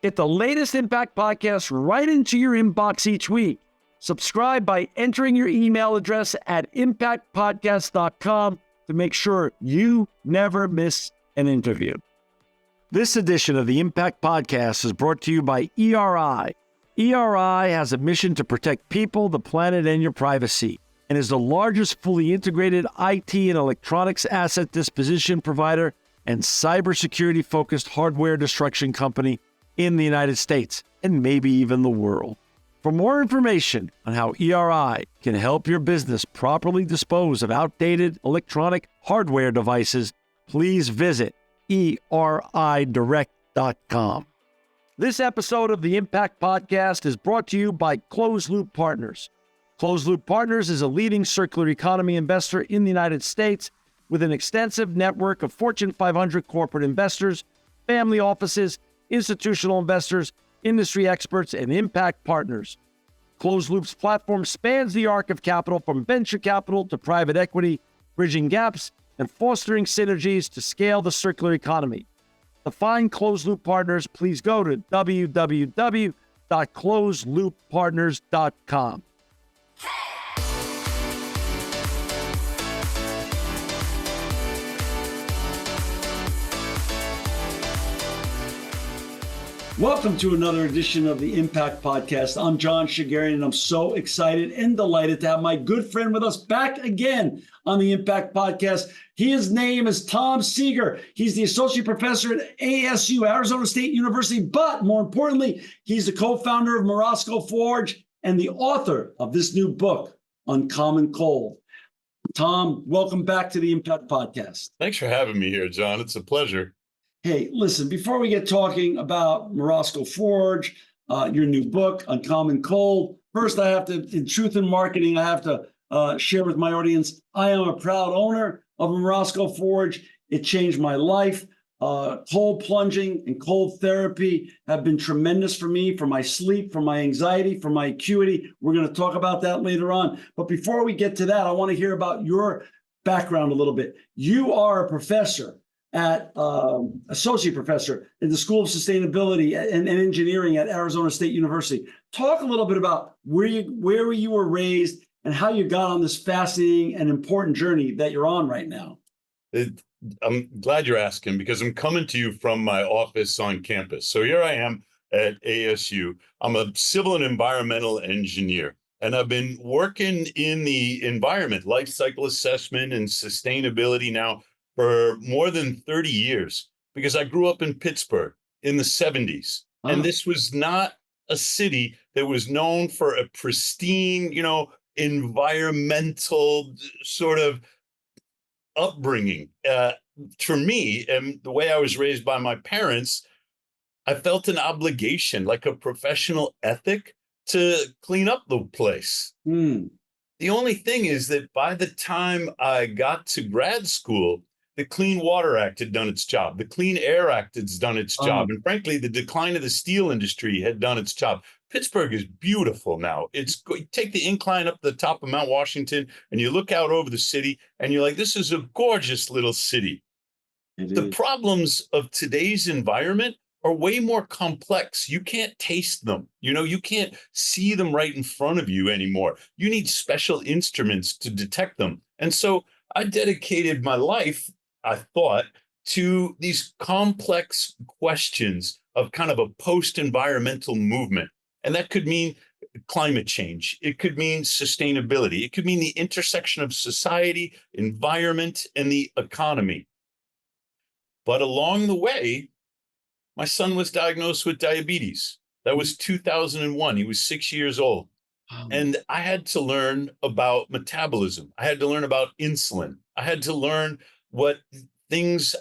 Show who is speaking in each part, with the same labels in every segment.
Speaker 1: Get the latest Impact podcast right into your inbox each week. Subscribe by entering your email address at impactpodcast.com to make sure you never miss an interview. This edition of the Impact Podcast is brought to you by ERI. ERI has a mission to protect people, the planet, and your privacy, and is the largest fully integrated IT and electronics asset disposition provider and cybersecurity-focused hardware destruction company in the United States, and maybe even the world. For more information on how ERI can help your business properly dispose of outdated electronic hardware devices, please visit eridirect.com. This episode of the Impact Podcast is brought to you by Closed Loop Partners. Closed Loop Partners is a leading circular economy investor in the United States with an extensive network of Fortune 500 corporate investors, family offices, institutional investors, industry experts, and impact partners. Closed Loop's platform spans the arc of capital from venture capital to private equity, bridging gaps and fostering synergies to scale the circular economy. To find Closed Loop Partners, please go to www.closedlooppartners.com. Welcome to another edition of the Impact Podcast. I'm John Shigarian, and I'm so excited and delighted to have my good friend with us back again on the Impact Podcast. His name is Tom Seager. He's the associate professor at ASU, Arizona State University, but more importantly, he's the co-founder of Morozko Forge and the author of this new book, Uncommon Cold. Tom, welcome back to the Impact Podcast.
Speaker 2: Thanks for having me here, John. It's a pleasure.
Speaker 1: Hey, listen, before we get talking about Morozko Forge, your new book, Uncommon Cold, first I have to, in truth in marketing, I have to share with my audience, I am a proud owner of Morozko Forge. It changed my life. Cold plunging and cold therapy have been tremendous for me, for my sleep, for my anxiety, for my acuity. We're going to talk about that later on. But before we get to that, I want to hear about your background a little bit. You are a professor at associate professor in the School of Sustainability and Engineering at Arizona State University. Talk a little bit about where you were raised and how you got on this fascinating and important journey that you're on right now.
Speaker 2: I'm glad you're asking because I'm coming to you from my office on campus. So here I am at ASU. I'm a civil and environmental engineer, and I've been working in the environment, life cycle assessment and sustainability now for more than 30 years, because I grew up in Pittsburgh in the 70s. Oh. And this was not a city that was known for a pristine, environmental sort of upbringing. For me, and the way I was raised by my parents, I felt an obligation, like a professional ethic, to clean up the place. The only thing is that by the time I got to grad school, the Clean Water Act had done its job. The Clean Air Act has done its job. And frankly, the decline of the steel industry had done its job. Pittsburgh is beautiful now. You take the incline up the top of Mount Washington and you look out over the city and you're like, this is a gorgeous little city. The problems of today's environment are way more complex. You can't taste them. You can't see them right in front of you anymore. You need special instruments to detect them. And so I dedicated my life, I thought, to these complex questions of kind of a post-environmental movement. And that could mean climate change. It could mean sustainability. It could mean the intersection of society, environment, and the economy. But along the way, my son was diagnosed with diabetes. That was 2001. He was 6 years old. And I had to learn about metabolism. I had to learn about insulin. I had to learn what things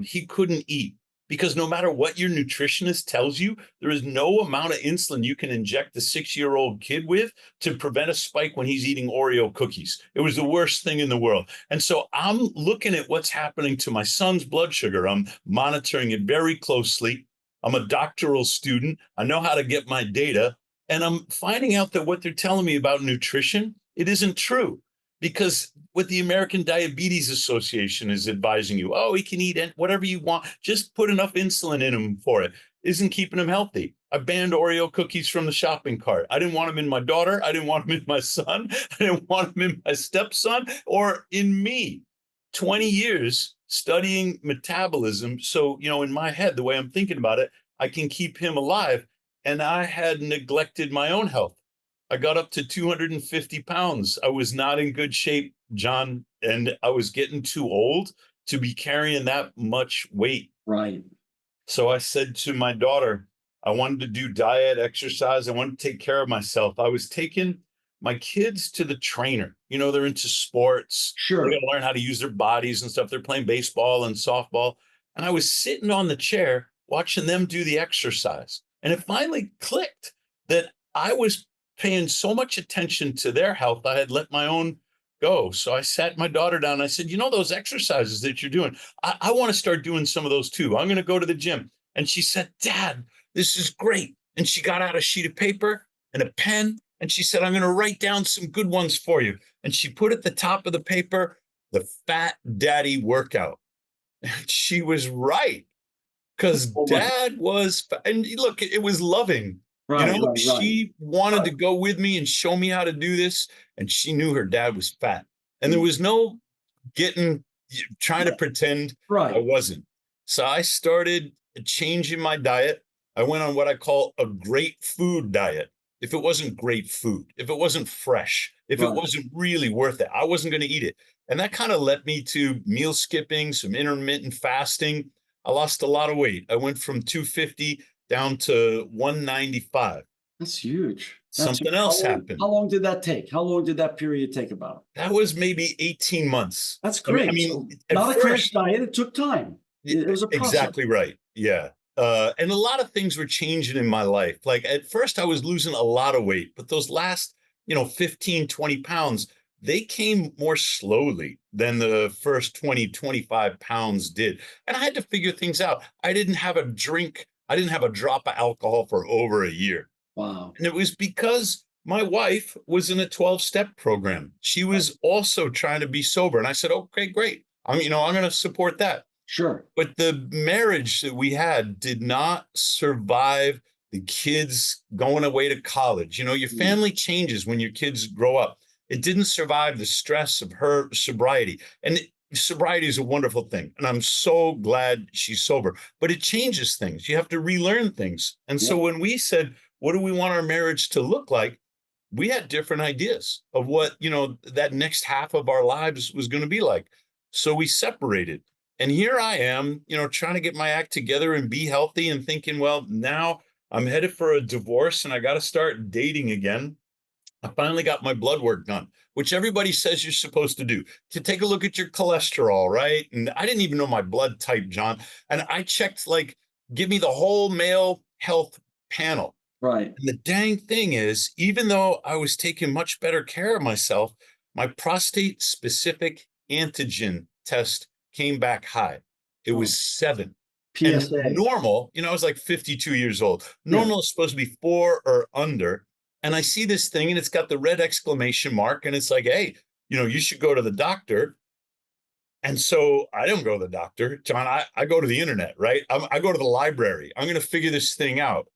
Speaker 2: he couldn't eat. Because no matter what your nutritionist tells you, there is no amount of insulin you can inject a 6-year-old kid with to prevent a spike when he's eating Oreo cookies. It was the worst thing in the world. And so I'm looking at what's happening to my son's blood sugar. I'm monitoring it very closely. I'm a doctoral student. I know how to get my data. And I'm finding out that what they're telling me about nutrition, it isn't true. Because what the American Diabetes Association is advising you, he can eat whatever you want, just put enough insulin in him for it. isn't keeping him healthy. I banned Oreo cookies from the shopping cart. I didn't want them in my daughter. I didn't want them in my son. I didn't want them in my stepson or in me. 20 years studying metabolism. So, in my head, the way I'm thinking about it, I can keep him alive. And I had neglected my own health. I got up to 250 pounds. I was not in good shape, John, and I was getting too old to be carrying that much weight.
Speaker 1: Right.
Speaker 2: So I said to my daughter, I wanted to do diet, exercise. I wanted to take care of myself. I was taking my kids to the trainer. They're into sports.
Speaker 1: Sure.
Speaker 2: They got to learn how to use their bodies and stuff. They're playing baseball and softball. And I was sitting on the chair watching them do the exercise. And it finally clicked that I was paying so much attention to their health, I had let my own go. So I sat my daughter down and I said, those exercises that you're doing, I want to start doing some of those too. I'm going to go to the gym. And she said, Dad, this is great. And she got out a sheet of paper and a pen. And she said, I'm going to write down some good ones for you. And she put at the top of the paper, the Fat Daddy workout. And she was right. Because Dad was, and look, it was loving.
Speaker 1: Right,
Speaker 2: she wanted to go with me and show me how to do this. And she knew her dad was fat. And there was no trying to pretend I wasn't. So I started changing my diet. I went on what I call a great food diet. If it wasn't great food, if it wasn't fresh, if it wasn't really worth it, I wasn't going to eat it. And that kind of led me to meal skipping, some intermittent fasting. I lost a lot of weight. I went from 250 down to 195.
Speaker 1: That's huge.
Speaker 2: Something else happened.
Speaker 1: How long did that take? How long did that period take about?
Speaker 2: That was maybe 18 months.
Speaker 1: That's great. So not a crash diet. It took time. It was a process.
Speaker 2: Exactly right. Yeah. And a lot of things were changing in my life. Like at first I was losing a lot of weight, but those last, 15, 20 pounds, they came more slowly than the first 20, 25 pounds did. And I had to figure things out. I didn't have a drink. I didn't have a drop of alcohol for over a year.
Speaker 1: Wow.
Speaker 2: And it was because my wife was in a 12-step program. She was also trying to be sober. And I said, okay, great. I'm going to support that.
Speaker 1: Sure.
Speaker 2: But the marriage that we had did not survive the kids going away to college. Your family changes when your kids grow up. It didn't survive the stress of her sobriety. And sobriety is a wonderful thing. And I'm so glad she's sober. But it changes things. You have to relearn things. And so when we said, what do we want our marriage to look like? We had different ideas of what, that next half of our lives was going to be like. So we separated. And here I am, trying to get my act together and be healthy and thinking, well, now I'm headed for a divorce and I got to start dating again. I finally got my blood work done, which everybody says you're supposed to do, to take a look at your cholesterol, right? And I didn't even know my blood type, John. And I checked, give me the whole male health panel.
Speaker 1: Right.
Speaker 2: And the dang thing is, even though I was taking much better care of myself, my prostate specific antigen test came back high. It was 7.
Speaker 1: PSA.
Speaker 2: And normal, I was like 52 years old. Normal is supposed to be 4 or under. And I see this thing and it's got the red exclamation mark. And it's like, hey, you should go to the doctor. And so I don't go to the doctor, John. I go to the internet, right? I go to the library. I'm going to figure this thing out.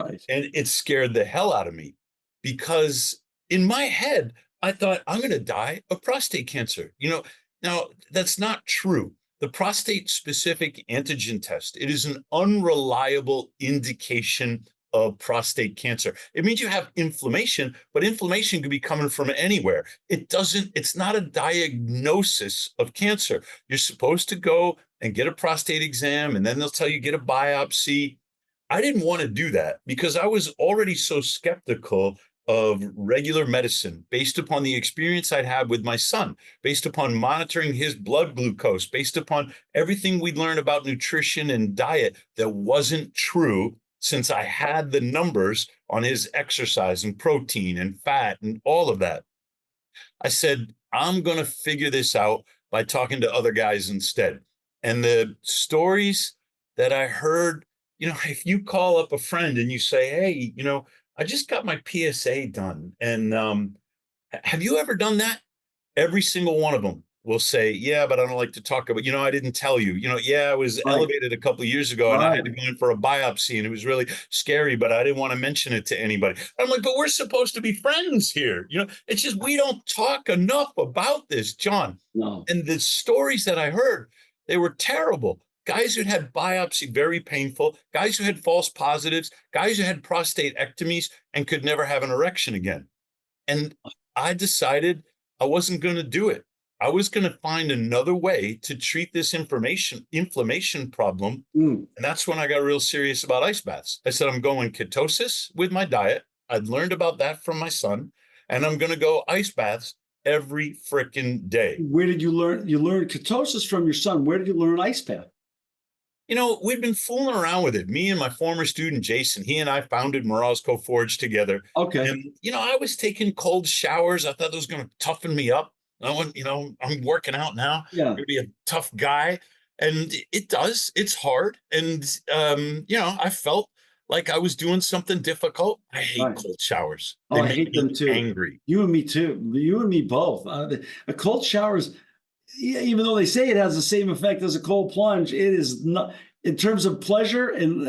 Speaker 1: Right.
Speaker 2: And it scared the hell out of me because in my head, I thought I'm going to die of prostate cancer. Now that's not true. The prostate specific antigen test, it is an unreliable indication of prostate cancer. It means you have inflammation, but inflammation could be coming from anywhere. It's not a diagnosis of cancer. You're supposed to go and get a prostate exam, and then they'll tell you get a biopsy. I didn't want to do that because I was already so skeptical of regular medicine based upon the experience I'd had with my son, based upon monitoring his blood glucose, based upon everything we'd learned about nutrition and diet that wasn't true since I had the numbers on his exercise and protein and fat and all of that. I said, I'm going to figure this out by talking to other guys instead. And the stories that I heard, if you call up a friend and you say, hey, I just got my PSA done. And have you ever done that? Every single one of them will say, yeah, but I don't like to talk about, I didn't tell you, yeah, I was
Speaker 1: Right.
Speaker 2: elevated a couple of years ago and I had to go in for a biopsy and it was really scary, but I didn't want to mention it to anybody. I'm like, but we're supposed to be friends here. It's just, we don't talk enough about this, John.
Speaker 1: No.
Speaker 2: And the stories that I heard, they were terrible. Guys who had biopsy, very painful, guys who had false positives, guys who had prostatectomies and could never have an erection again. And I decided I wasn't going to do it. I was going to find another way to treat this inflammation problem.
Speaker 1: Mm.
Speaker 2: And that's when I got real serious about ice baths. I said, I'm going ketosis with my diet. I'd learned about that from my son, and I'm going to go ice baths every freaking day.
Speaker 1: Where did you learn? You learned ketosis from your son. Where did you learn ice bath?
Speaker 2: We've been fooling around with it. Me and my former student, Jason, he and I founded Morozko Forge together.
Speaker 1: Okay.
Speaker 2: And, I was taking cold showers. I thought that was going to toughen me up. I'm working out now.
Speaker 1: Yeah.
Speaker 2: I'm going to be a tough guy. And it does. It's hard. And, I felt like I was doing something difficult. I hate cold showers. They
Speaker 1: I
Speaker 2: make
Speaker 1: hate them too.
Speaker 2: Angry.
Speaker 1: You and me too. You and me both. A cold showers, even though they say it has the same effect as a cold plunge, it is not. In terms of pleasure and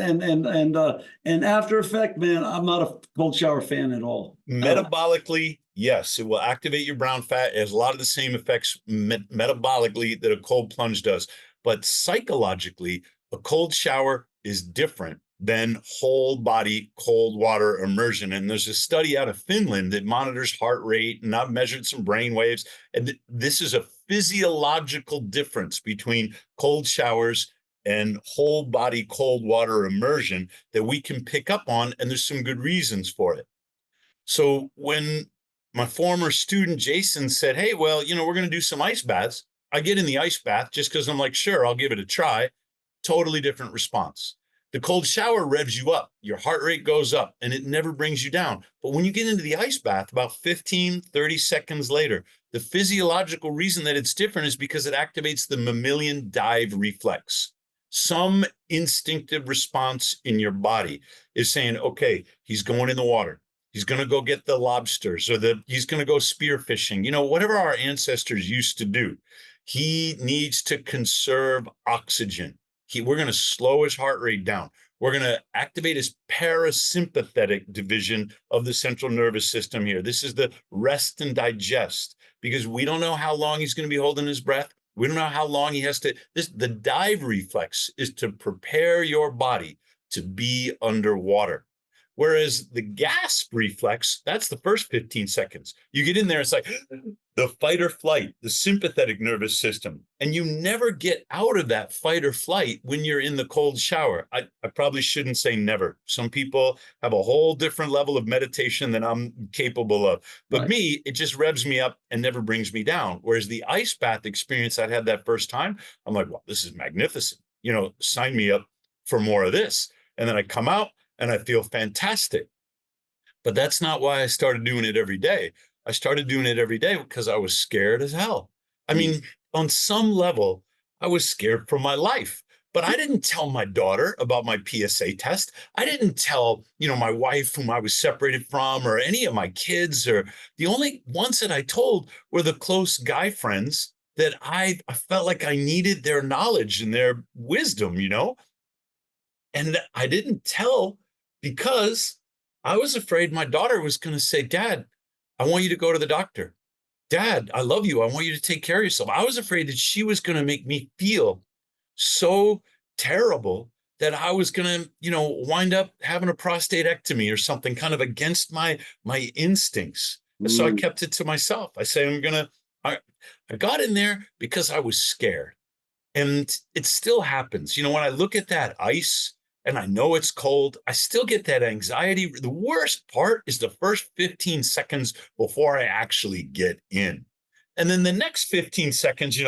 Speaker 1: after effect, man, I'm not a cold shower fan at all.
Speaker 2: Metabolically, yes, it will activate your brown fat. It has a lot of the same effects metabolically that a cold plunge does. But psychologically, a cold shower is different than whole body cold water immersion. And there's a study out of Finland that monitors heart rate, and I've measured some brain waves. And this is a physiological difference between cold showers and whole body cold water immersion that we can pick up on. And there's some good reasons for it. So when my former student, Jason, said, hey, well, we're going to do some ice baths, I get in the ice bath just because I'm like, sure, I'll give it a try. Totally different response. The cold shower revs you up, your heart rate goes up, and it never brings you down. But when you get into the ice bath, about 15, 30 seconds later, the physiological reason that it's different is because it activates the mammalian dive reflex. Some instinctive response in your body is saying, okay, he's going in the water. He's going to go get the lobsters, or he's going to go spearfishing. Whatever our ancestors used to do. He needs to conserve oxygen. We're going to slow his heart rate down. We're going to activate his parasympathetic division of the central nervous system here. This is the rest and digest, because we don't know how long he's going to be holding his breath. We don't know how long he has to. The dive reflex is to prepare your body to be underwater. Whereas the gasp reflex, that's the first 15 seconds. You get in there, it's like the fight or flight, the sympathetic nervous system. And you never get out of that fight or flight when you're in the cold shower. I probably shouldn't say never. Some people have a whole different level of meditation than I'm capable of. But me, it just revs me up and never brings me down. Whereas the ice bath experience I had that first time, I'm like, well, this is magnificent. Sign me up for more of this. And then I come out and I feel fantastic. But that's not why I started doing it every day. I started doing it every day because I was scared as hell. I mean, on some level, I was scared for my life. But I didn't tell my daughter about my PSA test. I didn't tell, my wife whom I was separated from, or any of my kids. Or the only ones that I told were the close guy friends that I felt like I needed their knowledge and their wisdom, And I didn't tell because I was afraid my daughter was going to say, Dad, I want you to go to the doctor. Dad, I love you. I want you to take care of yourself. I was afraid that she was going to make me feel so terrible that I was going to, wind up having a prostatectomy or something kind of against my instincts. So I kept it to myself. I say, I got in there because I was scared. And it still happens. When I look at that ice, and I know it's cold, I still get that anxiety. The worst part is the first 15 seconds before I actually get in. And then the next 15 seconds,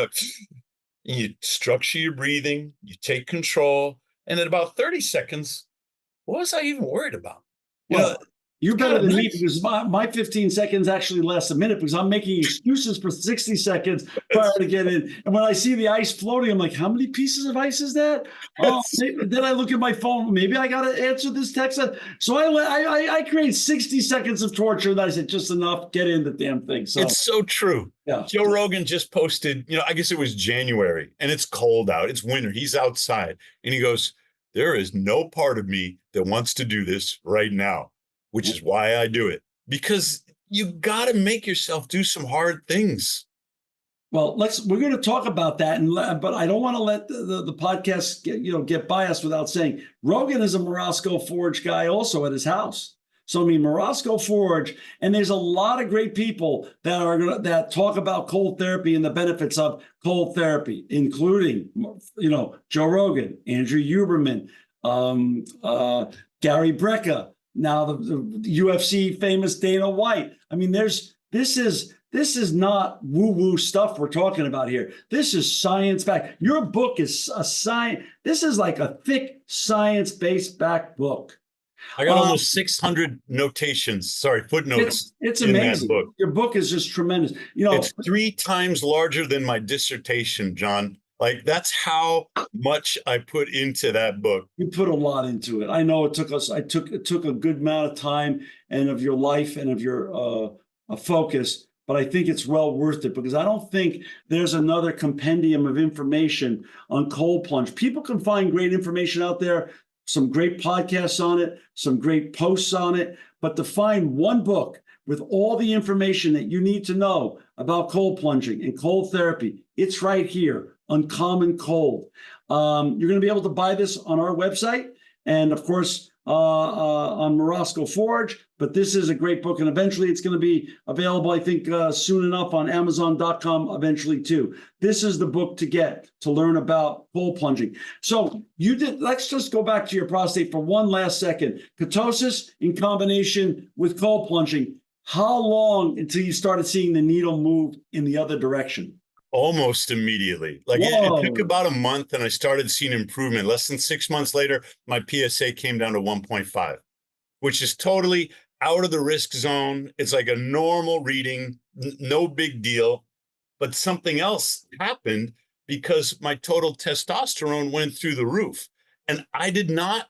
Speaker 2: you structure your breathing, you take control. And at about 30 seconds, what was I even worried about?
Speaker 1: You're better than me
Speaker 2: nice.
Speaker 1: because my 15 seconds actually lasts a minute because I'm making excuses for 60 seconds prior to get in. And when I see the ice floating, I'm like, how many pieces of ice is that? Oh, then I look at my phone. Maybe I got to answer this text. So I create 60 seconds of torture. And I said, just enough, get in the damn thing. So
Speaker 2: It's so true.
Speaker 1: yeah.
Speaker 2: Joe Rogan just posted, I guess it was January and it's cold out. It's winter. He's outside and he goes, there is no part of me that wants to do this right now, which is why I do it. Because you got to make yourself do some hard things.
Speaker 1: Well, we're going to talk about that, but I don't want to let the podcast get biased without saying Rogan is a Morozko Forge guy also at his house. So I mean, Morozko Forge, and there's a lot of great people that talk about cold therapy and the benefits of cold therapy, including Joe Rogan, Andrew Huberman, Gary Brecka, now the UFC famous Dana White. I mean, this is not woo-woo stuff we're talking about here. This is science-backed. Your book is a science. This is like a thick science-based back book.
Speaker 2: I got almost 600 footnotes.
Speaker 1: It's
Speaker 2: in
Speaker 1: amazing.
Speaker 2: That book.
Speaker 1: Your book is just tremendous.
Speaker 2: It's 3 times larger than my dissertation, John. Like that's how much I put into that book.
Speaker 1: You put a lot into it. I know it took a good amount of time and of your life and of your focus, but I think it's well worth it because I don't think there's another compendium of information on cold plunge. People can find great information out there, some great podcasts on it, some great posts on it, but to find one book with all the information that you need to know about cold plunging and cold therapy, it's right here, Uncommon Cold. You're going to be able to buy this on our website and, of course, on Morozko Forge, but this is a great book, and eventually it's going to be available, I think, soon enough on Amazon.com eventually too. This is the book to get to learn about cold plunging. So let's just go back to your prostate for one last second. Ketosis in combination with cold plunging. How long until you started seeing the needle move in the other direction?
Speaker 2: Almost immediately. Like it took about a month and I started seeing improvement. Less than 6 months later, my PSA came down to 1.5, which is totally out of the risk zone. It's like a normal reading, no big deal. But something else happened because my total testosterone went through the roof. And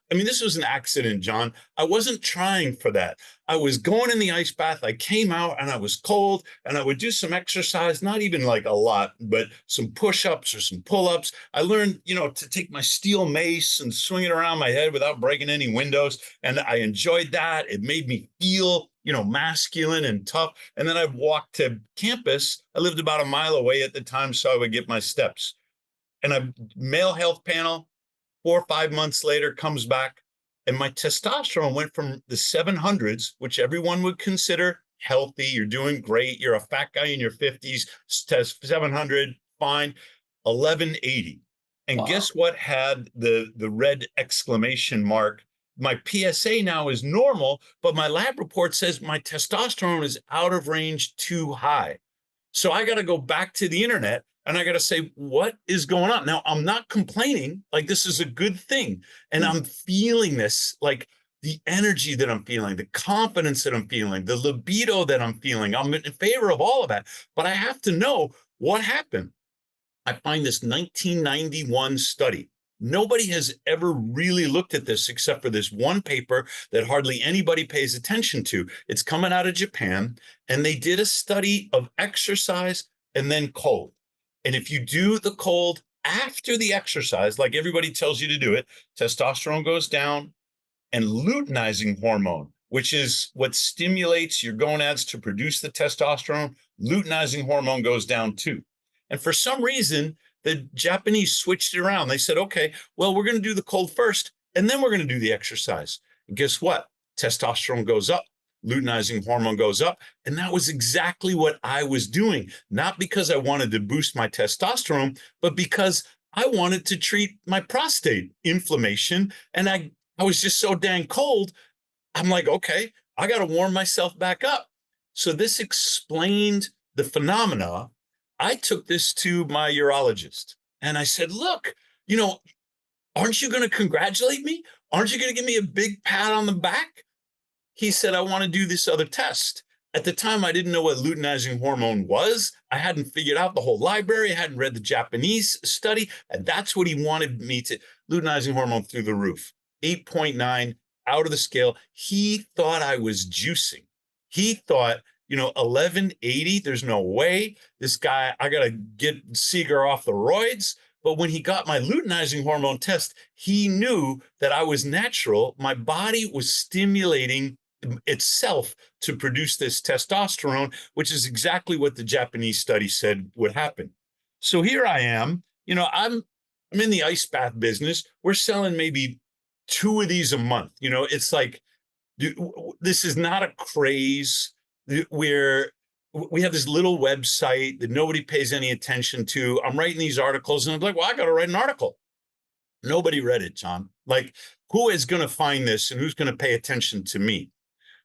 Speaker 2: this was an accident, John. I wasn't trying for that. I was going in the ice bath. I came out and I was cold and I would do some exercise, not even like a lot, but some push-ups or some pull-ups. I learned, to take my steel mace and swing it around my head without breaking any windows. And I enjoyed that. It made me feel, masculine and tough. And then I'd walk to campus. I lived about a mile away at the time, so I would get my steps. And a male health panel 4 or 5 months later comes back and my testosterone went from the 700s, which everyone would consider healthy. You're doing great. You're a fat guy in your 50s, 700, fine, 1180. And guess what had the red exclamation mark? My PSA now is normal, but my lab report says my testosterone is out of range too high. So I got to go back to the internet and I got to say, what is going on? Now, I'm not complaining. Like, this is a good thing. And I'm feeling this, like the energy that I'm feeling, the confidence that I'm feeling, the libido that I'm feeling. I'm in favor of all of that. But I have to know what happened. I find this 1991 study. Nobody has ever really looked at this except for this one paper that hardly anybody pays attention to. It's coming out of Japan, and they did a study of exercise and then cold. And if you do the cold after the exercise, like everybody tells you to do it, testosterone goes down, and luteinizing hormone, which is what stimulates your gonads to produce the testosterone, luteinizing hormone goes down too. And for some reason, the Japanese switched it around. They said, okay, well, we're going to do the cold first, and then we're going to do the exercise. And guess what? Testosterone goes up, luteinizing hormone goes up. And that was exactly what I was doing, not because I wanted to boost my testosterone, but because I wanted to treat my prostate inflammation. And I was just so dang cold. I'm like, okay, I got to warm myself back up. So this explained the phenomena. I took this to my urologist and I said, look, aren't you going to congratulate me? Aren't you going to give me a big pat on the back? he said, I want to do this other test. At the time, I didn't know what luteinizing hormone was. I hadn't figured out the whole library. I hadn't read the Japanese study. And that's what he wanted me to, luteinizing hormone through the roof, 8.9 out of the scale. He thought I was juicing. He thought, 1180, there's no way. This guy, I got to get Seager off the roids. But when he got my luteinizing hormone test, he knew that I was natural. My body was stimulating itself to produce this testosterone, which is exactly what the Japanese study said would happen. So here I am, I'm in the ice bath business. We're selling maybe 2 of these a month. It's like, this is not a craze where we have this little website that nobody pays any attention to. I'm writing these articles and I'm like, well, I got to write an article. Nobody read it, John. Like, who is going to find this and who's going to pay attention to me?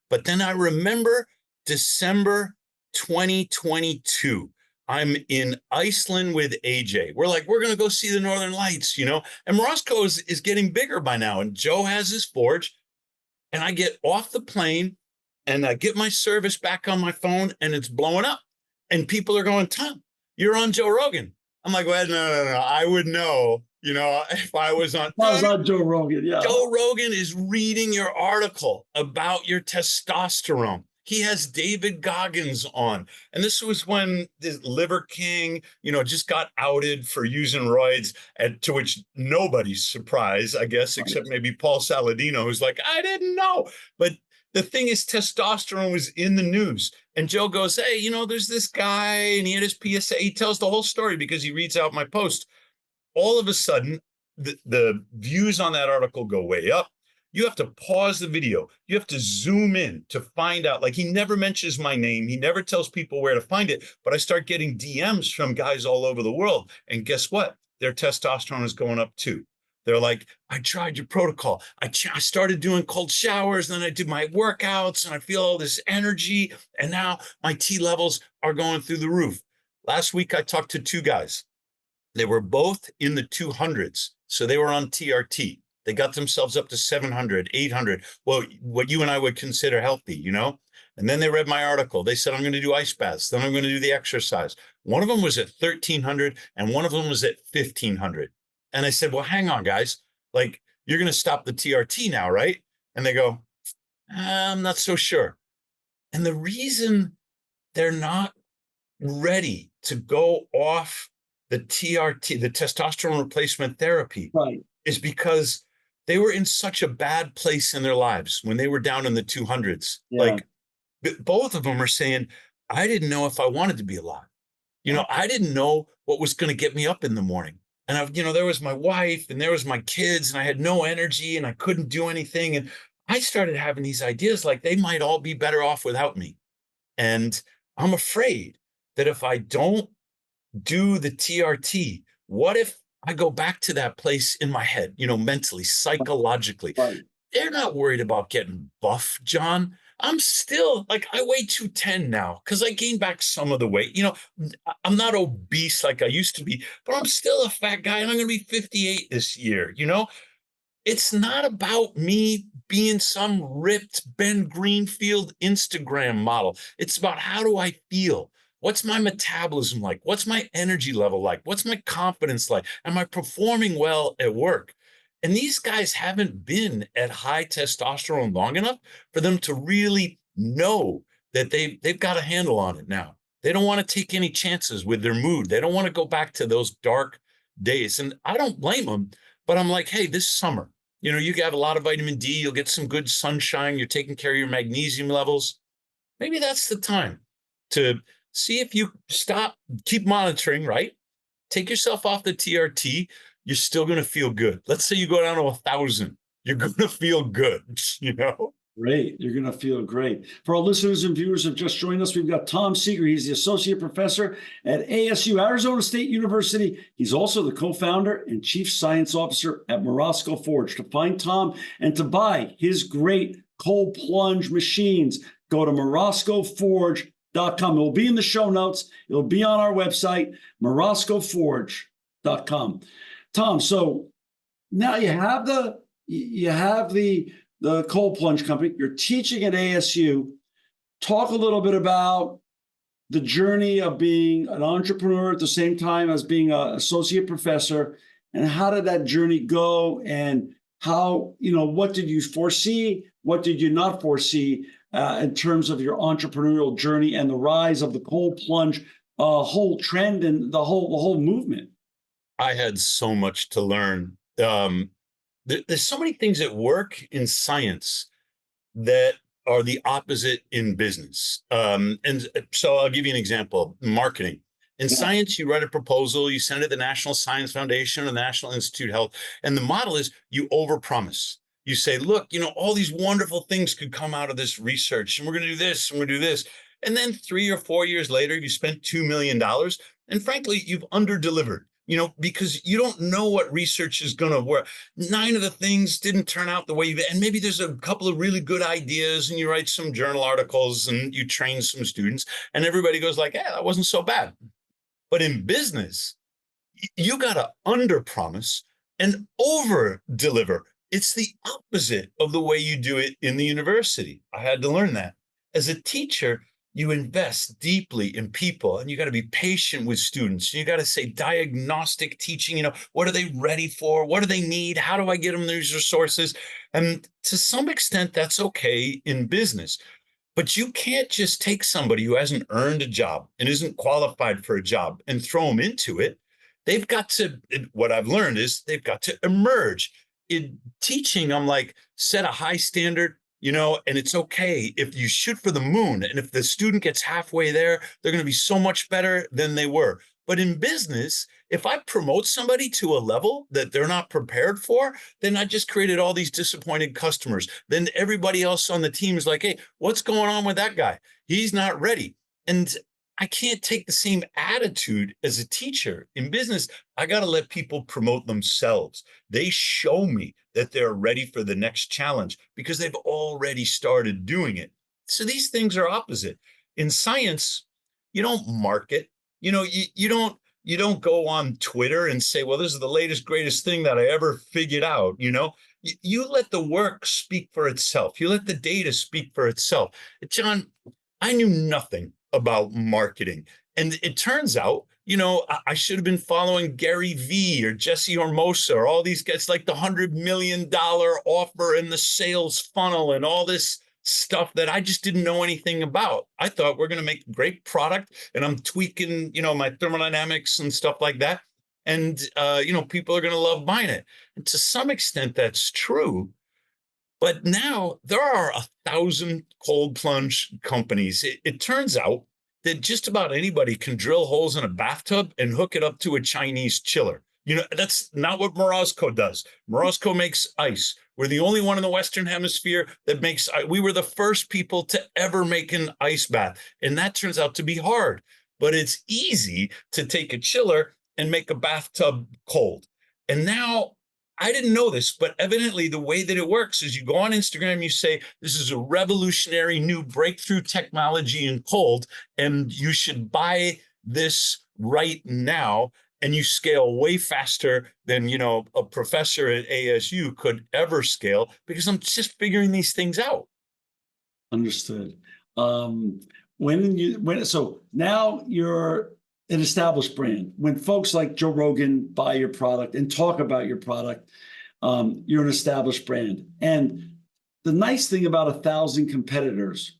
Speaker 2: But then I remember December 2022. I'm in Iceland with AJ. We're going to go see the Northern Lights, and Morozko is getting bigger by now. And Joe has his forge. And I get off the plane and I get my service back on my phone and it's blowing up. And people are going, Tom, you're on Joe Rogan. I'm like, well, no. I would know, if I was on.
Speaker 1: I was on Joe Rogan, yeah.
Speaker 2: Joe Rogan is reading your article about your testosterone. He has David Goggins on. And this was when this Liver King, just got outed for using roids, and to which nobody's surprised, I guess, except maybe Paul Saladino, who's like, I didn't know. But the thing is, testosterone was in the news. And Joe goes, hey, there's this guy, and he had his PSA. He tells the whole story because he reads out my post. All of a sudden, the views on that article go way up. You have to pause the video. You have to zoom in to find out. Like, he never mentions my name. He never tells people where to find it. But I start getting DMs from guys all over the world. And guess what? Their testosterone is going up too. They're like, I tried your protocol. I started doing cold showers. And then I did my workouts and I feel all this energy. And now my T levels are going through the roof. Last week, I talked to 2 guys. They were both in the 200s. So they were on TRT. They got themselves up to 700, 800. Well, what you and I would consider healthy, And then they read my article. They said, I'm going to do ice baths. Then I'm going to do the exercise. One of them was at 1,300 and one of them was at 1,500. And I said, well, hang on, guys. Like, you're going to stop the TRT now, right? And they go, I'm not so sure. And the reason they're not ready to go off the TRT, the testosterone replacement therapy,
Speaker 1: right,
Speaker 2: is because they were in such a bad place in their lives when they were down in the 200s.
Speaker 1: Yeah.
Speaker 2: Like, both of them are saying, I didn't know if I wanted to be alive. I didn't know what was going to get me up in the morning. And there was my wife and there was my kids and I had no energy and I couldn't do anything. And I started having these ideas like they might all be better off without me. And I'm afraid that if I don't do the TRT, what if I go back to that place in my head, mentally, psychologically?
Speaker 1: right.
Speaker 2: They're not worried about getting buff, John. I'm still I weigh 210 now because I gained back some of the weight. I'm not obese like I used to be, but I'm still a fat guy and I'm going to be 58 this year. It's not about me being some ripped Ben Greenfield Instagram model. It's about, how do I feel? What's my metabolism like? What's my energy level like? What's my confidence like? Am I performing well at work? And these guys haven't been at high testosterone long enough for them to really know that they've got a handle on it now. They don't want to take any chances with their mood. They don't want to go back to those dark days. And I don't blame them, but I'm like, hey, this summer, you have a lot of vitamin D, you'll get some good sunshine, you're taking care of your magnesium levels. Maybe that's the time to see if you keep monitoring, right? Take yourself off the TRT. You're still going to feel good. Let's say you go down to 1,000. You're going to feel good,
Speaker 1: Great. You're going to feel great. For our listeners and viewers who have just joined us, we've got Tom Seager. He's the associate professor at ASU, Arizona State University. He's also the co-founder and chief science officer at Morozko Forge. To find Tom and to buy his great cold plunge machines, go to morozkoforge.com. It will be in the show notes. It'll be on our website, morozkoforge.com. Tom, so now you have the the cold plunge company. You're teaching at ASU. Talk a little bit about the journey of being an entrepreneur at the same time as being an associate professor, and how did that journey go, and how, what did you foresee? What did you not foresee in terms of your entrepreneurial journey and the rise of the cold plunge whole trend and the whole movement?
Speaker 2: I had so much to learn. There's so many things that work in science that are the opposite in business. And so I'll give you an example: marketing. In science, you write a proposal, you send it to the National Science Foundation or the National Institute of Health, and the model is you overpromise. You say, look, all these wonderful things could come out of this research, and we're going to do this, and we're going to do this. And then 3 or 4 years later, you spent $2 million, and frankly, you've underdelivered. Because you don't know what research is going to work. 9 of the things didn't turn out the way and maybe there's a couple of really good ideas and you write some journal articles and you train some students and everybody goes like, yeah, that wasn't so bad. But in business, you got to underpromise and over deliver. It's the opposite of the way you do it in the university. I had to learn that. As a teacher, you invest deeply in people and you got to be patient with students. You got to say diagnostic teaching, what are they ready for? What do they need? How do I get them these resources? And to some extent, that's okay in business. But you can't just take somebody who hasn't earned a job and isn't qualified for a job and throw them into it. They've got to, what I've learned is they've got to emerge. In teaching, I'm like, set a high standard, and it's okay if you shoot for the moon. And if the student gets halfway there, they're going to be so much better than they were. But in business, if I promote somebody to a level that they're not prepared for, then I just created all these disappointed customers. Then everybody else on the team is like, hey, what's going on with that guy? He's not ready. And I can't take the same attitude as a teacher. In business, I got to let people promote themselves. They show me that they're ready for the next challenge because they've already started doing it. So these things are opposite. In science, you don't market. You don't go on Twitter and say, well, this is the latest, greatest thing that I ever figured out. You let the work speak for itself. You let the data speak for itself. John, I knew nothing about marketing. And it turns out, I should have been following Gary Vee or Jesse Hormosa or all these guys, like the $100 million offer and the sales funnel and all this stuff that I just didn't know anything about. I thought we're going to make a great product and I'm tweaking, my thermodynamics and stuff like that. And, people are going to love buying it. And to some extent, that's true. But now there are 1,000 cold plunge companies. It turns out that just about anybody can drill holes in a bathtub and hook it up to a Chinese chiller. That's not what Morozko does. Morozko makes ice. We're the only one in the Western Hemisphere that makes, we were the first people to ever make an ice bath. And that turns out to be hard, but it's easy to take a chiller and make a bathtub cold. And now I didn't know this, but evidently the way that it works is you go on Instagram, you say, this is a revolutionary new breakthrough technology in cold, and you should buy this right now. And you scale way faster than, a professor at ASU could ever scale because I'm just figuring these things out.
Speaker 1: Understood. So now you're an established brand. When folks like Joe Rogan buy your product and talk about your product, you're an established brand. And the nice thing about 1,000 competitors,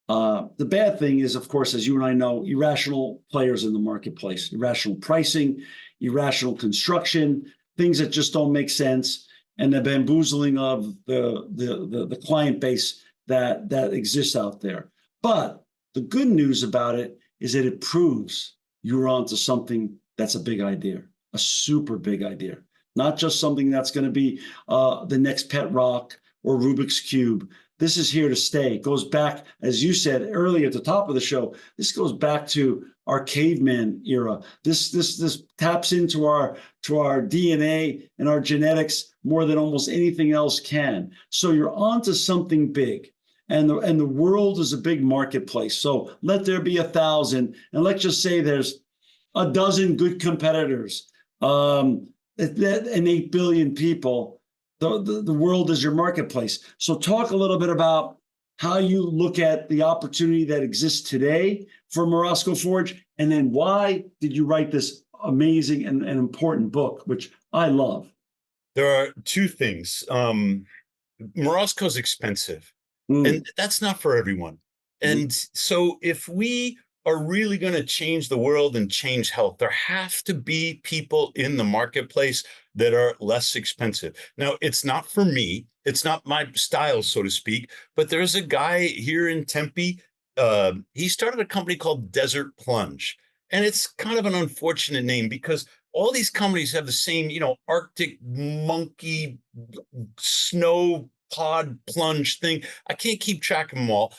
Speaker 1: the bad thing is, of course, as you and I know, irrational players in the marketplace, irrational pricing, irrational construction, things that just don't make sense, and the bamboozling of the client base that exists out there. But the good news about it is that it proves you're onto something that's a big idea, a super big idea, not just something that's going to be the next pet rock or Rubik's Cube. This is here to stay. It goes back, as you said earlier at the top of the show, this goes back to our caveman era. This taps into our DNA and our genetics more than almost anything else can. So you're onto something big. And the world is a big marketplace. So let there be 1,000, and let's just say there's a dozen good competitors, and 8 billion people. the world is your marketplace. So talk a little bit about how you look at the opportunity that exists today for Morozko Forge, and then why did you write this amazing and important book, which I love.
Speaker 2: There are two things. Morozko's expensive, and that's not for everyone. And so if we are really going to change the world and change health, there have to be people in the marketplace that are less expensive. Now, it's not for me. It's not my style, so to speak, but there's a guy here in Tempe. He started a company called Desert Plunge. And it's kind of an unfortunate name because all these companies have the same, Arctic monkey snow pod plunge thing. I can't keep track of them all,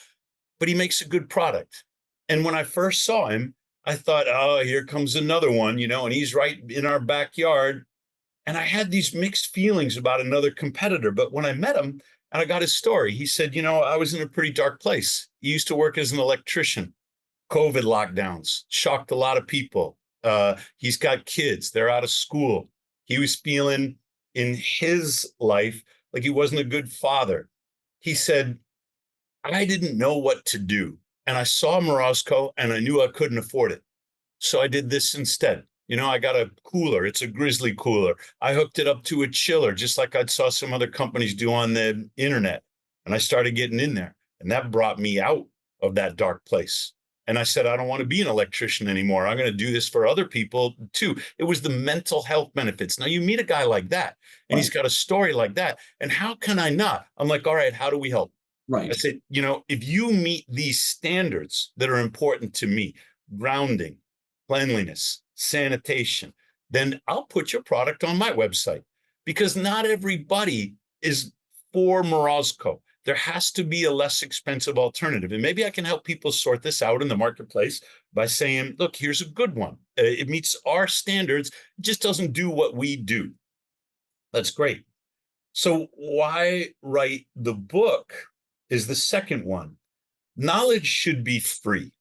Speaker 2: but he makes a good product. And when I first saw him, I thought, oh, here comes another one, and he's right in our backyard. And I had these mixed feelings about another competitor. But when I met him and I got his story, he said, I was in a pretty dark place. He used to work as an electrician. COVID lockdowns shocked a lot of people. He's got kids. They're out of school. He was feeling in his life like he wasn't a good father. He said, I didn't know what to do. And I saw Morozko and I knew I couldn't afford it. So I did this instead. I got a cooler. It's a Grizzly cooler. I hooked it up to a chiller, just like I saw some other companies do on the internet. And I started getting in there. And that brought me out of that dark place. And I said, I don't want to be an electrician anymore. I'm going to do this for other people too. It was the mental health benefits. Now you meet a guy like that and he's got a story like that. And how can I not? I'm like, all right, how do we help?
Speaker 1: Right.
Speaker 2: I said, if you meet these standards that are important to me, grounding, cleanliness, sanitation, then I'll put your product on my website because not everybody is for Morozko. There has to be a less expensive alternative. And maybe I can help people sort this out in the marketplace by saying, look, here's a good one. It meets our standards. It just doesn't do what we do. That's great. So why write the book is the second one. Knowledge should be free.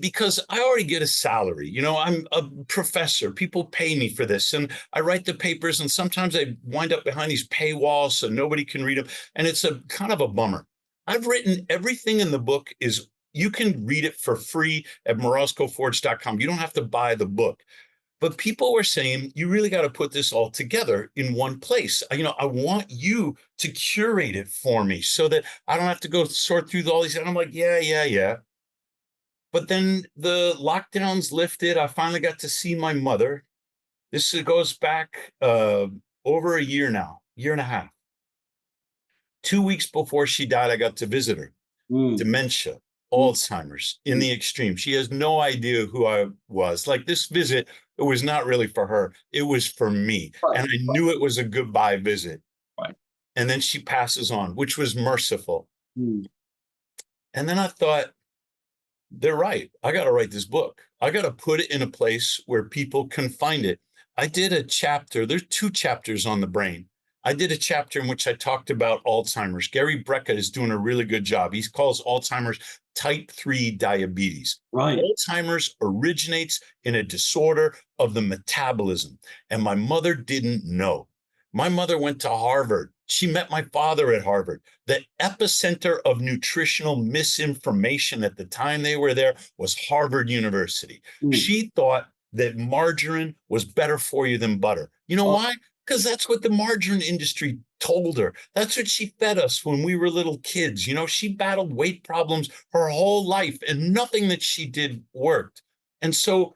Speaker 2: Because I already get a salary, I'm a professor, people pay me for this and I write the papers and sometimes I wind up behind these paywalls so nobody can read them. And it's a kind of a bummer. I've written everything in the book you can read it for free at morozkoforge.com. You don't have to buy the book. But people were saying, you really got to put this all together in one place. I want you to curate it for me so that I don't have to go sort through all these. And I'm like, yeah. But then the lockdowns lifted. I finally got to see my mother. This goes back over a year now, year and a half. 2 weeks before she died, I got to visit her. Dementia, Alzheimer's in the extreme. She has no idea who I was. Like this visit, it was not really for her. It was for me. Right. And I knew it was a goodbye visit.
Speaker 1: Right.
Speaker 2: And then she passes on, which was merciful. And then I thought, they're right. I got to write this book. I got to put it in a place where people can find it. I did a chapter. There's 2 chapters on the brain. I did a chapter in which I talked about Alzheimer's. Gary Brecka is doing a really good job. He calls Alzheimer's type 3 diabetes.
Speaker 1: Right.
Speaker 2: Alzheimer's originates in a disorder of the metabolism. And my mother didn't know. My mother went to Harvard. She met my father at Harvard. The epicenter of nutritional misinformation at the time they were there was Harvard University. She thought that margarine was better for you than butter. You know why? Because that's what the margarine industry told her. That's what she fed us when we were little kids. She battled weight problems her whole life and nothing that she did worked. And so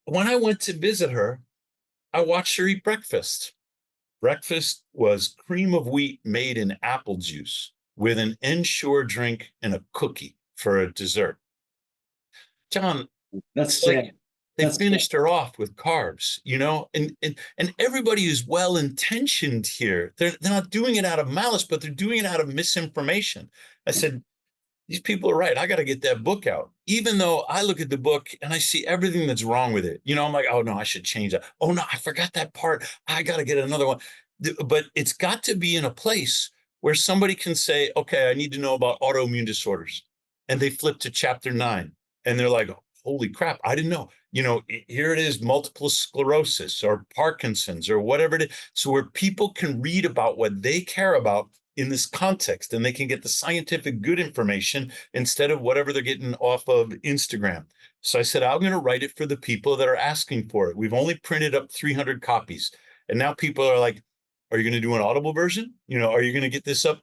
Speaker 2: when I went to visit her, I watched her eat breakfast. Breakfast was cream of wheat made in apple juice with an Ensure drink and a cookie for a dessert. John,
Speaker 1: that's sad.
Speaker 2: They finished her off with carbs, and everybody is well-intentioned here. They're not doing it out of malice, but they're doing it out of misinformation. I said, these people are right. I got to get that book out. Even though I look at the book and I see everything that's wrong with it. I'm like, oh no, I should change that. Oh no, I forgot that part. I got to get another one. But it's got to be in a place where somebody can say, okay, I need to know about autoimmune disorders. And they flip to chapter 9 and they're like, holy crap, I didn't know. Here it is, multiple sclerosis or Parkinson's or whatever it is. So where people can read about what they care about in this context, and they can get the scientific good information instead of whatever they're getting off of Instagram. So I said, I'm going to write it for the people that are asking for it. We've only printed up 300 copies. And now people are like, are you going to do an Audible version? Are you going to get this up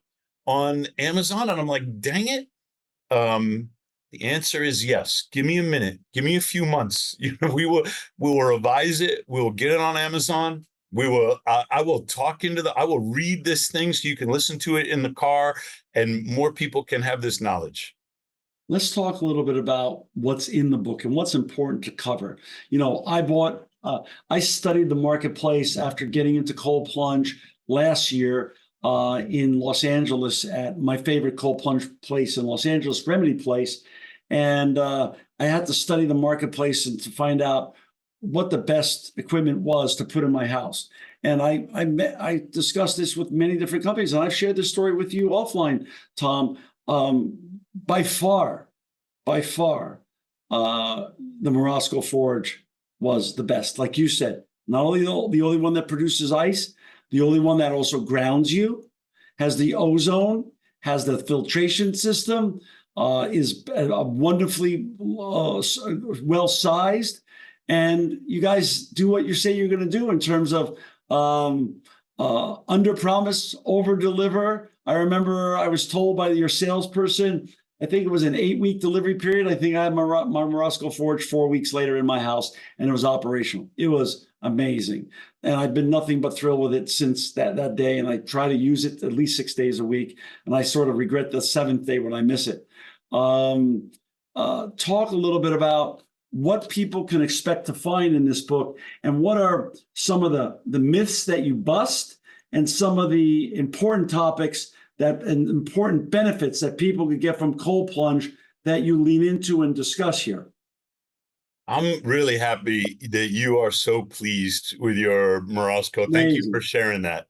Speaker 2: on Amazon? And I'm like, dang it. The answer is yes. Give me a minute. Give me a few months. We will revise it. We will get it on Amazon. We will. I will I will read this thing so you can listen to it in the car, and more people can have this knowledge.
Speaker 1: Let's talk a little bit about what's in the book and what's important to cover. I studied the marketplace after getting into cold plunge last year in Los Angeles at my favorite cold plunge place in Los Angeles, Remedy Place. And I had to study the marketplace and to find out what the best equipment was to put in my house. And I discussed this with many different companies, and I've shared this story with you offline, Tom. By far, the Morozko Forge was the best. Like you said, not only the only one that produces ice, the only one that also grounds you, has the ozone, has the filtration system, is wonderfully well-sized. And you guys do what you say you're going to do in terms of under promise, over deliver. I remember I was told by your salesperson, I think it was an 8-week delivery period. I think I had my Morozko Forge 4 weeks later in my house, and it was operational. It was amazing. And I've been nothing but thrilled with it since that day. And I try to use it at least 6 days a week. And I sort of regret the 7th day when I miss it. Talk a little bit about what people can expect to find in this book, and what are some of the myths that you bust, and some of the important topics and important benefits that people could get from cold plunge that you lean into and discuss here.
Speaker 2: I'm really happy that you are so pleased with your Morozko. Thank you for sharing that.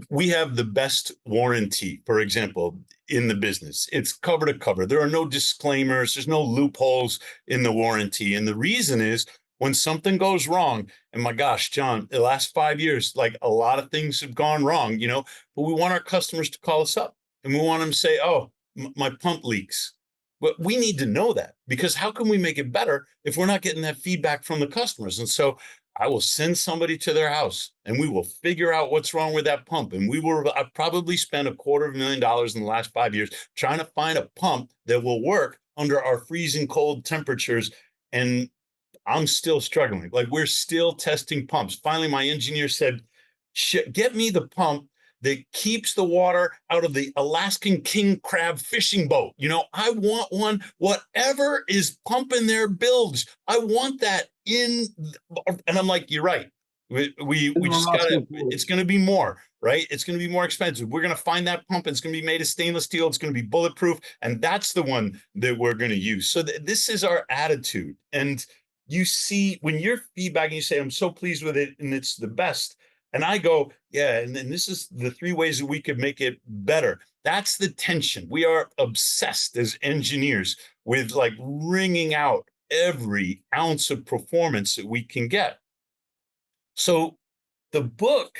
Speaker 2: We have the best warranty, for example, in the business. It's cover to cover. There are no disclaimers. There's no loopholes in the warranty. And the reason is, when something goes wrong, and my gosh, John, the last 5 years, like, a lot of things have gone wrong, but we want our customers to call us up, and we want them to say, oh, my pump leaks. But we need to know that, because how can we make it better if we're not getting that feedback from the customers? And so I will send somebody to their house, and we will figure out what's wrong with that pump. And I've probably spent $250,000 in the last 5 years trying to find a pump that will work under our freezing cold temperatures. And I'm still struggling. Like, we're still testing pumps. Finally, my engineer said, get me the pump that keeps the water out of the Alaskan king crab fishing boat. I want one, whatever is pumping their bilge. I want that in. And I'm like, you're right. We just gotta, it's going to be more, right? It's going to be more expensive. We're going to find that pump. It's going to be made of stainless steel. It's going to be bulletproof. And that's the one that we're going to use. So this is our attitude. And you see, when you're feedbacking, you say, I'm so pleased with it, and it's the best. And I go, yeah, and then this is the 3 ways that we could make it better. That's the tension. We are obsessed as engineers with, like, wringing out every ounce of performance that we can get. So the book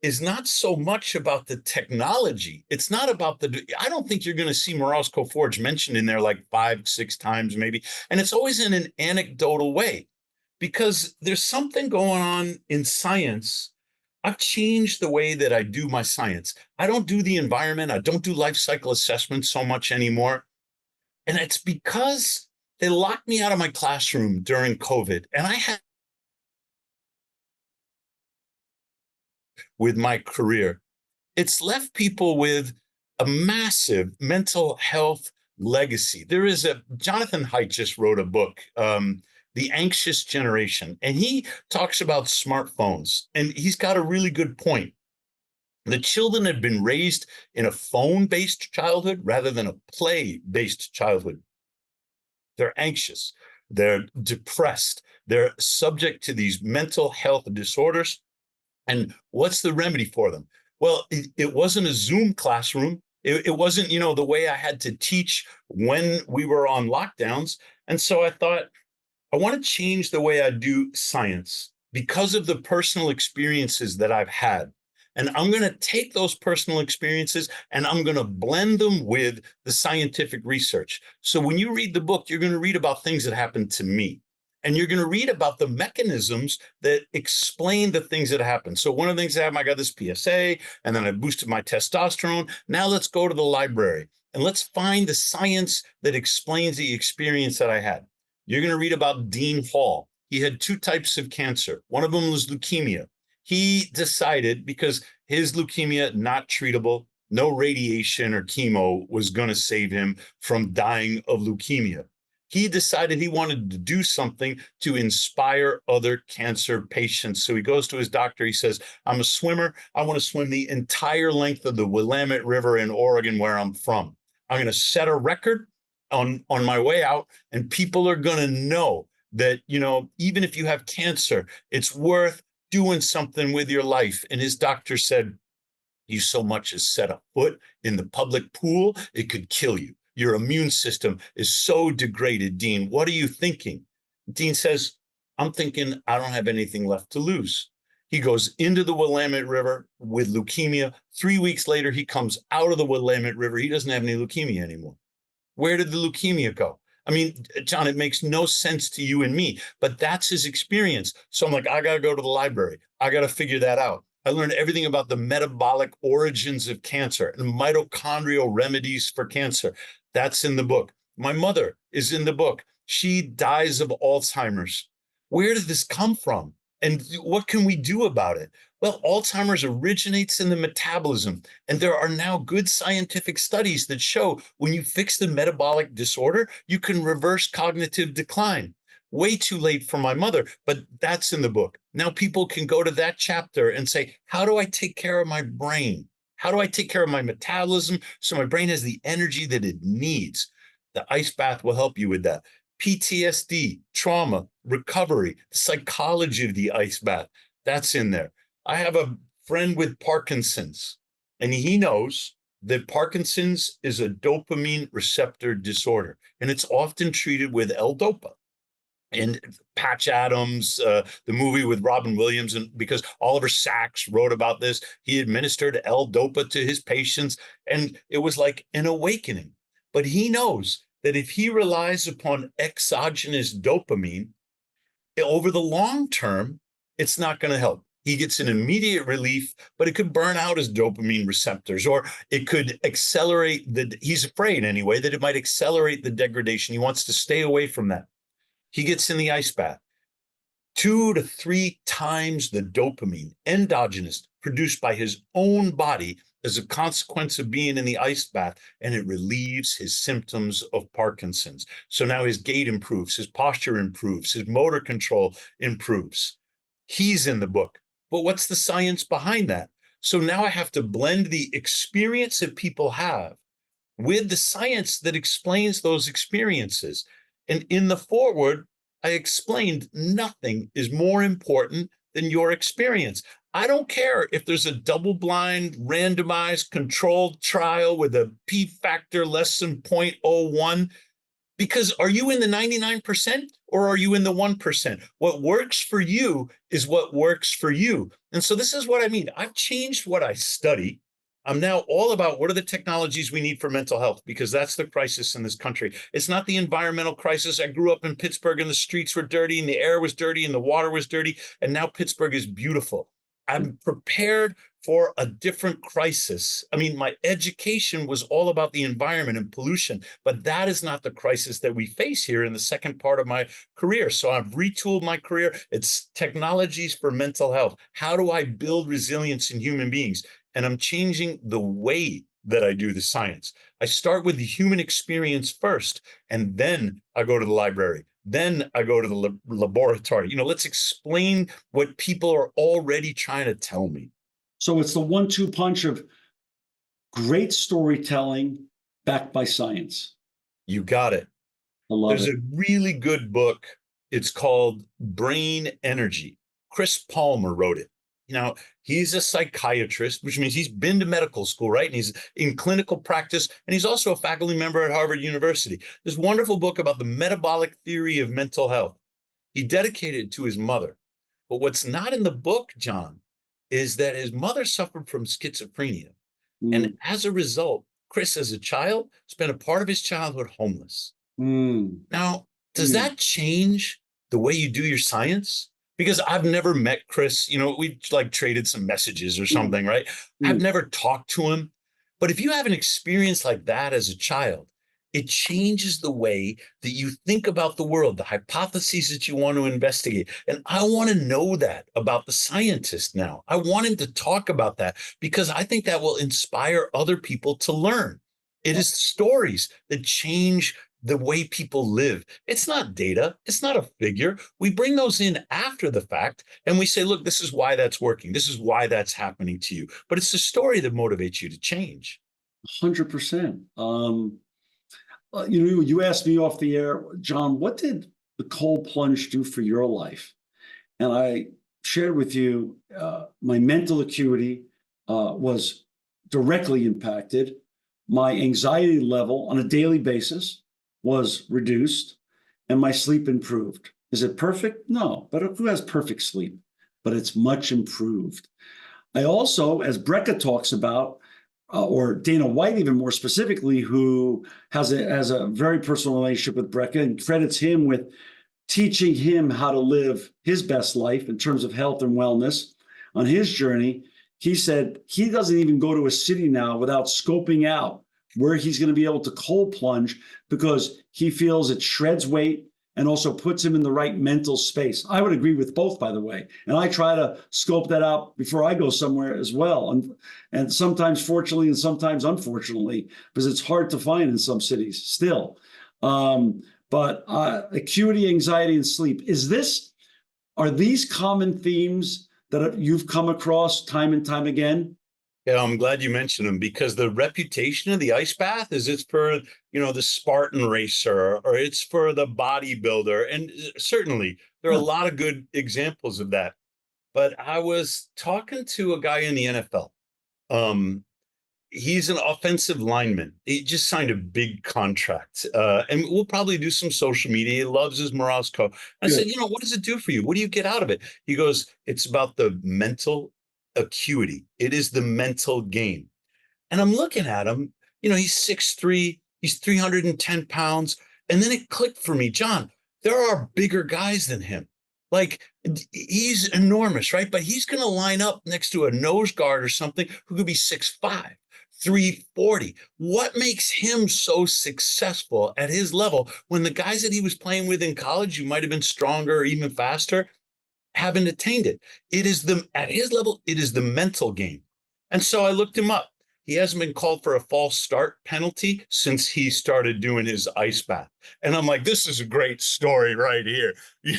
Speaker 2: is not so much about the technology. It's not about I don't think you're going to see Morozko Forge mentioned in there like 5-6 times maybe. And it's always in an anecdotal way, because there's something going on in science. I've changed the way that I do my science. I don't do the environment. I don't do life cycle assessment so much anymore. And it's because they locked me out of my classroom during COVID. And I had, with my career, it's left people with a massive mental health legacy. There is Jonathan Haidt just wrote a book, The Anxious Generation, and he talks about smartphones, and he's got a really good point. The children have been raised in a phone-based childhood rather than a play-based childhood. They're anxious, they're depressed, they're subject to these mental health disorders. And what's the remedy for them? Well, it wasn't a Zoom classroom. It wasn't, the way I had to teach when we were on lockdowns. And so I thought, I want to change the way I do science because of the personal experiences that I've had. And I'm going to take those personal experiences and I'm going to blend them with the scientific research. So when you read the book, you're going to read about things that happened to me. And you're going to read about the mechanisms that explain the things that happen. So one of the things that happened, I got this PSA, and then I boosted my testosterone. Now let's go to the library and let's find the science that explains the experience that I had. You're going to read about Dean Hall. He had two types of cancer. One of them was leukemia. He decided, because his leukemia, not treatable, no radiation or chemo was going to save him from dying of leukemia. He decided he wanted to do something to inspire other cancer patients. So he goes to his doctor. He says, I'm a swimmer. I want to swim the entire length of the Willamette River in Oregon, where I'm from. I'm going to set a record on my way out, and people are going to know that, even if you have cancer, it's worth doing something with your life. And his doctor said, you so much as set a foot in the public pool, it could kill you. Your immune system is so degraded, Dean. What are you thinking? Dean says, I'm thinking I don't have anything left to lose. He goes into the Willamette River with leukemia. 3 weeks later, he comes out of the Willamette River. He doesn't have any leukemia anymore. Where did the leukemia go? I mean, John, it makes no sense to you and me, but that's his experience. So I'm like, I got to go to the library. I got to figure that out. I learned everything about the metabolic origins of cancer and mitochondrial remedies for cancer. That's in the book. My mother is in the book. She dies of Alzheimer's. Where did this come from? And what can we do about it? Well, Alzheimer's originates in the metabolism. And there are now good scientific studies that show when you fix the metabolic disorder, you can reverse cognitive decline. Way too late for my mother, but that's in the book. Now people can go to that chapter and say, how do I take care of my brain? How do I take care of my metabolism so my brain has the energy that it needs? The ice bath will help you with that. PTSD, trauma, recovery, the psychology of the ice bath, that's in there. I have a friend with Parkinson's, and he knows that Parkinson's is a dopamine receptor disorder, and it's often treated with L-Dopa. And Patch Adams, the movie with Robin Williams, and because Oliver Sacks wrote about this, he administered L-Dopa to his patients, and it was like an awakening. But he knows that if he relies upon exogenous dopamine, over the long term, it's not going to help. He gets an immediate relief, but it could burn out his dopamine receptors, or it could accelerate he's afraid anyway, that it might accelerate the degradation. He wants to stay away from that. He gets in the ice bath. 2 to 3 times the dopamine, endogenous, produced by his own body as a consequence of being in the ice bath, and it relieves his symptoms of Parkinson's. So now his gait improves, his posture improves, his motor control improves. He's in the book. But what's the science behind that? So now I have to blend the experience that people have with the science that explains those experiences. And in the foreword, I explained nothing is more important than your experience. I don't care if there's a double-blind, randomized, controlled trial with a p-factor less than 0.01, because are you in the 99% or are you in the 1%? What works for you is what works for you. And so this is what I mean. I've changed what I study. I'm now all about what are the technologies we need for mental health, because that's the crisis in this country. It's not the environmental crisis. I grew up in Pittsburgh and the streets were dirty and the air was dirty and the water was dirty. And now Pittsburgh is beautiful. I'm prepared for a different crisis. I mean, my education was all about the environment and pollution, but that is not the crisis that we face here in the second part of my career. So I've retooled my career. It's technologies for mental health. How do I build resilience in human beings? And I'm changing the way that I do the science. I start with the human experience first, and then I go to the library. Then I go to the laboratory. Let's explain what people are already trying to tell me.
Speaker 1: So it's the 1-2 punch of great storytelling backed by science.
Speaker 2: You got it.
Speaker 1: I love
Speaker 2: There's
Speaker 1: it.
Speaker 2: a really good book. It's called Brain Energy. Chris Palmer wrote it. Now, he's a psychiatrist, which means he's been to medical school, right? And he's in clinical practice, and he's also a faculty member at Harvard University. This wonderful book about the metabolic theory of mental health. He dedicated it to his mother. But what's not in the book, John, is that his mother suffered from schizophrenia.
Speaker 1: Mm,
Speaker 2: And as a result, Chris, as a child, spent a part of his childhood homeless.
Speaker 1: mm,
Speaker 2: Now, does
Speaker 1: mm,
Speaker 2: that change the way you do your science? Because I've never met Chris. We like traded some messages or
Speaker 1: mm,
Speaker 2: something, right? I've
Speaker 1: mm.
Speaker 2: never talked to him. But if you have an experience like that as a child, it changes the way that you think about the world, the hypotheses that you want to investigate. And I want to know that about the scientist now. I want him to talk about that because I think that will inspire other people to learn. It is stories that change the way people live. It's not data. It's not a figure. We bring those in after the fact and we say, look, this is why that's working. This is why that's happening to you. But it's the story that motivates you to change.
Speaker 1: 100%. You asked me off the air, John, what did the cold plunge do for your life? And I shared with you my mental acuity was directly impacted. My anxiety level on a daily basis was reduced, and my sleep improved. Is it perfect? No, but who has perfect sleep? But it's much improved. I also, as Brecka talks about, or Dana White, even more specifically, who has a very personal relationship with Brecka and credits him with teaching him how to live his best life in terms of health and wellness on his journey. He said he doesn't even go to a city now without scoping out where he's going to be able to cold plunge because he feels it shreds weight and also puts him in the right mental space. I would agree with both, by the way. And I try to scope that out before I go somewhere as well. And sometimes fortunately and sometimes unfortunately, because it's hard to find in some cities still. But acuity, anxiety, and sleep, are these common themes that you've come across time and time again?
Speaker 2: Yeah, I'm glad you mentioned them because the reputation of the ice bath is it's for, the Spartan racer or it's for the bodybuilder. And certainly there are a
Speaker 1: Huh.
Speaker 2: lot of good examples of that. But I was talking to a guy in the NFL. Um, he's an offensive lineman. He just signed a big contract. And we'll probably do some social media. He loves his Morozko. I said,
Speaker 1: Good.
Speaker 2: what does it do for you? What do you get out of it? He goes, it's about the mental acuity. It is the mental game. And I'm looking at him, he's 6'3", he's 310 pounds. And then it clicked for me, John, there are bigger guys than him. Like he's enormous, right? But he's going to line up next to a nose guard or something who could be 6'5", 340. What makes him so successful at his level when the guys that he was playing with in college, who might have been stronger or even faster, haven't attained it? At his level, it is the mental game. And so I looked him up. He hasn't been called for a false start penalty since he started doing his ice bath. And I'm like, this is a great story right here.
Speaker 1: You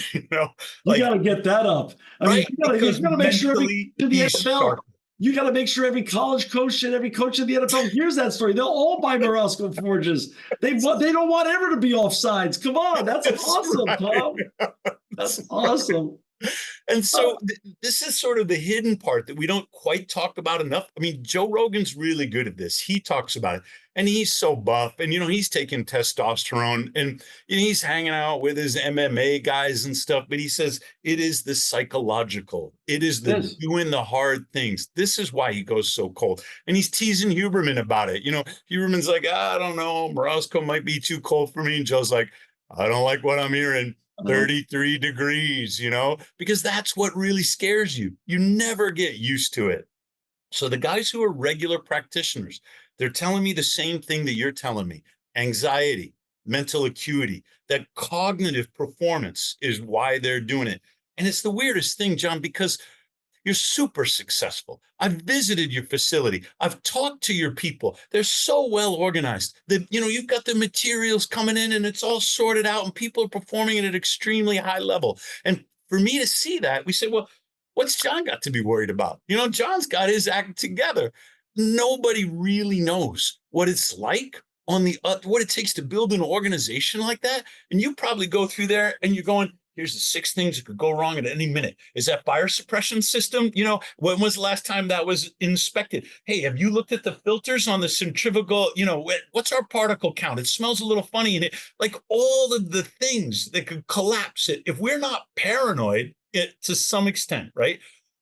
Speaker 2: Like,
Speaker 1: got to get that up. I mean,
Speaker 2: right? Because
Speaker 1: you got to make sure
Speaker 2: mentally
Speaker 1: in the
Speaker 2: he's
Speaker 1: NFL,
Speaker 2: sharp.
Speaker 1: you got to make sure every college coach and every coach in the NFL hears that story. They'll all buy Morozko forges. They don't want ever to be offsides. Come on, that's awesome,
Speaker 2: Right.
Speaker 1: Tom. That's awesome.
Speaker 2: And so this is sort of the hidden part that we don't quite talk about enough. I mean, Joe Rogan's really good at this. He talks about it and he's so buff and, he's taking testosterone and he's hanging out with his MMA guys and stuff. But he says it is the psychological. It is the
Speaker 1: Yes.
Speaker 2: doing the hard things. This is why he goes so cold. And he's teasing Huberman about it. Huberman's like, I don't know, Morozko might be too cold for me. And Joe's like, I don't like what I'm hearing. 33 degrees, because that's what really scares you. You never get used to it. So the guys who are regular practitioners, they're telling me the same thing that you're telling me. Anxiety, mental acuity, that cognitive performance is why they're doing it. And it's the weirdest thing, John, because you're super successful. I've visited your facility. I've talked to your people. They're so well organized that, you've got the materials coming in and it's all sorted out and people are performing at an extremely high level. And for me to see that, we say, well, what's John got to be worried about? John's got his act together. Nobody really knows what it's like on what it takes to build an organization like that. And you probably go through there and you're going, Here's the 6 things that could go wrong at any minute. Is that fire suppression system? When was the last time that was inspected? Hey, have you looked at the filters on the centrifugal? What's our particle count? It smells a little funny. And like all of the things that could collapse it. If we're not paranoid to some extent, right?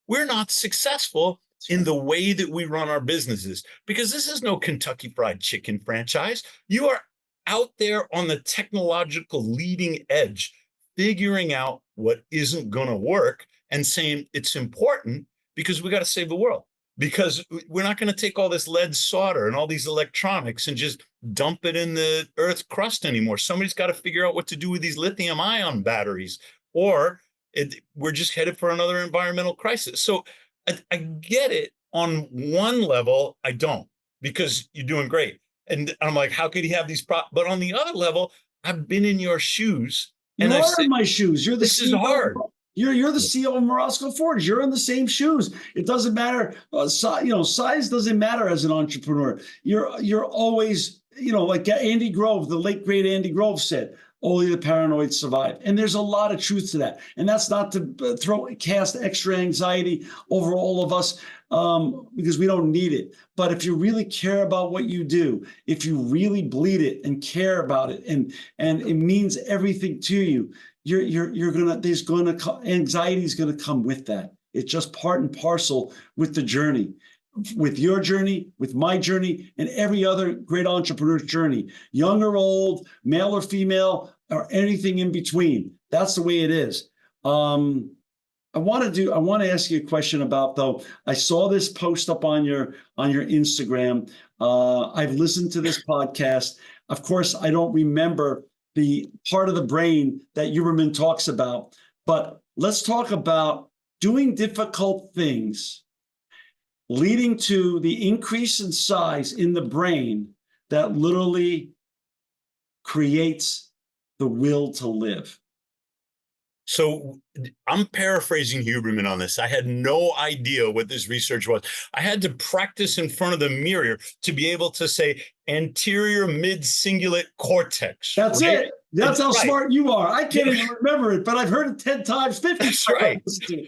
Speaker 2: We're not successful in the way that we run our businesses, because this is no Kentucky Fried Chicken franchise. You are out there on the technological leading edge, figuring out what isn't going to work and saying it's important because we got to save the world, because we're not going to take all this lead solder and all these electronics and just dump it in the earth's crust anymore. Somebody's got to figure out what to do with these lithium ion batteries, or we're just headed for another environmental crisis. So I get it on one level. I don't, because you're doing great. And I'm like, how could he have these problems? But on the other level, I've been in your shoes.
Speaker 1: You
Speaker 2: and
Speaker 1: are in my shoes. You're the
Speaker 2: this is hard.
Speaker 1: You're the CEO of Morozko Forge. You're in the same shoes. It doesn't matter. Size doesn't matter as an entrepreneur. You're always, like Andy Grove, the late great Andy Grove said, only the paranoid survive. And there's a lot of truth to that. And that's not to cast extra anxiety over all of us, because we don't need it. But if you really care about what you do, if you really bleed it and care about it, and it means everything to you, anxiety is gonna come with that. It's just part and parcel with the journey. With your journey, with my journey, and every other great entrepreneur's journey, young or old, male or female, or anything in between. That's the way it is. I want to ask you a question about, though. I saw this post up on your Instagram. I've listened to this podcast. Of course, I don't remember the part of the brain that Huberman talks about, but let's talk about doing difficult things leading to the increase in size in the brain that literally creates the will to live.
Speaker 2: So I'm paraphrasing Huberman on this. I had no idea what this research was. I had to practice in front of the mirror to be able to say anterior mid-cingulate cortex.
Speaker 1: That's right? It. That's how smart you are. I can't even remember it, but I've heard it 10 times, 50 times.
Speaker 2: That's right.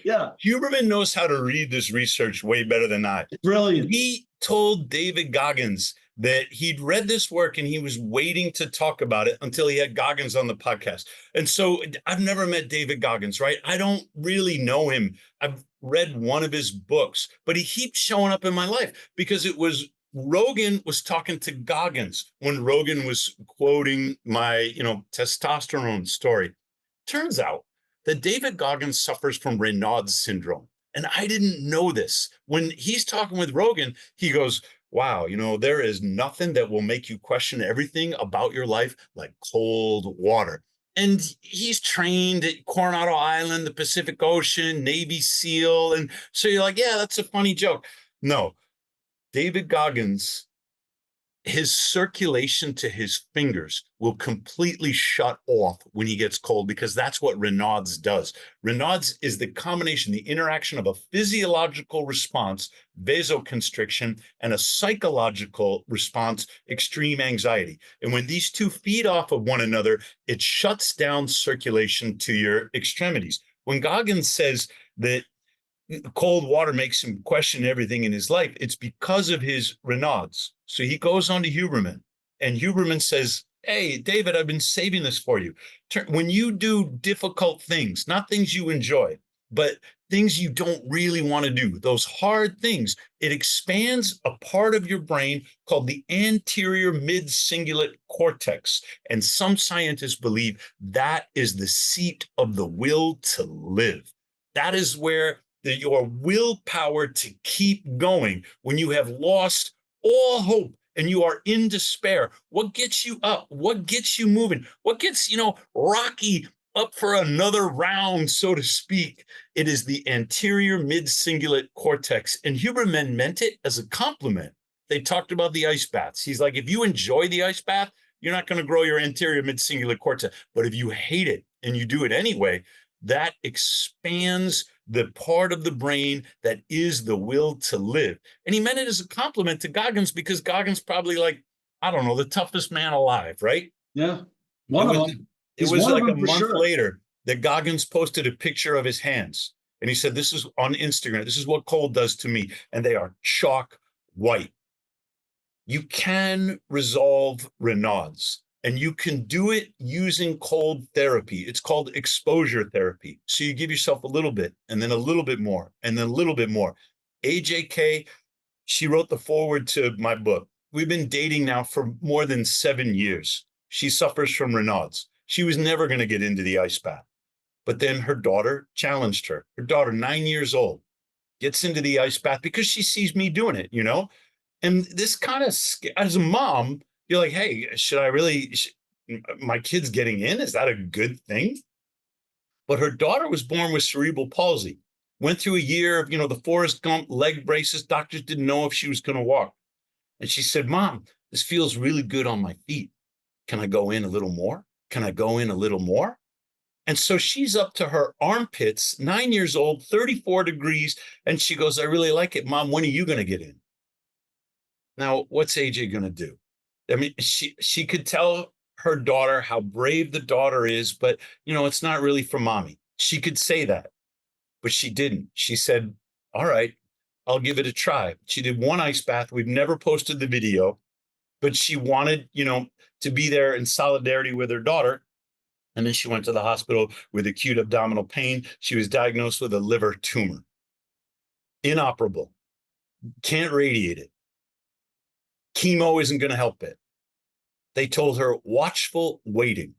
Speaker 1: Yeah.
Speaker 2: Huberman knows how to read this research way better than I.
Speaker 1: Brilliant.
Speaker 2: He told David Goggins that he'd read this work and he was waiting to talk about it until he had Goggins on the podcast. And so I've never met David Goggins, right? I don't really know him. I've read one of his books, but he keeps showing up in my life because it was Rogan was talking to Goggins when Rogan was quoting my, testosterone story. Turns out that David Goggins suffers from Renard's syndrome. And I didn't know this. When he's talking with Rogan, he goes, wow, there is nothing that will make you question everything about your life like cold water. And he's trained at Coronado Island, the Pacific Ocean, Navy SEAL. And so you're like, yeah, that's a funny joke. No, David Goggins, his circulation to his fingers will completely shut off when he gets cold, because that's what Renard's does. Renard's is the combination, the interaction of a physiological response, vasoconstriction, and a psychological response, extreme anxiety. And when these two feed off of one another, it shuts down circulation to your extremities. When Goggins says that cold water makes him question everything in his life, it's because of his Renard's. So he goes on to Huberman, and Huberman says, hey, David, I've been saving this for you. When you do difficult things, not things you enjoy, but things you don't really want to do, those hard things, it expands a part of your brain called the anterior mid-cingulate cortex. And some scientists believe that is the seat of the will to live. That is where your willpower to keep going when you have lost all hope and you are in despair. What gets you up? What gets you moving? What gets, Rocky up for another round, so to speak? It is the anterior mid-cingulate cortex. And Huberman meant it as a compliment. They talked about the ice baths. He's like, if you enjoy the ice bath, you're not going to grow your anterior mid-cingulate cortex. But if you hate it and you do it anyway, that expands the part of the brain that is the will to live. And he meant it as a compliment to Goggins, because Goggins probably the toughest man alive, right?
Speaker 1: Yeah. One of them.
Speaker 2: It was like a month later that Goggins posted a picture of his hands. And he said, this is on Instagram. This is what cold does to me. And they are chalk white. You can resolve Raynaud's, and you can do it using cold therapy. It's called exposure therapy. So you give yourself a little bit, and then a little bit more, and then a little bit more. AJK, she wrote the foreword to my book. We've been dating now for more than 7 years. She suffers from Raynaud's. She was never going to get into the ice bath. But then her daughter challenged her. Her daughter, 9 years old, gets into the ice bath because she sees me doing it, you know? And this kind of, as a mom, you're like, hey, should I really, my kid's getting in? Is that a good thing? But her daughter was born with cerebral palsy, went through a year of, the Forrest Gump leg braces. Doctors didn't know if she was going to walk. And she said, Mom, this feels really good on my feet. Can I go in a little more? Can I go in a little more? And so she's up to her armpits, 9 years old, 34 degrees. And she goes, I really like it. Mom, when are you going to get in? Now, what's AJ going to do? I mean, she could tell her daughter how brave the daughter is, but, it's not really for mommy. She could say that, but she didn't. She said, all right, I'll give it a try. She did one ice bath. We've never posted the video, but she wanted, to be there in solidarity with her daughter. And then she went to the hospital with acute abdominal pain. She was diagnosed with a liver tumor. Inoperable. Can't radiate it. Chemo isn't going to help it. They told her watchful waiting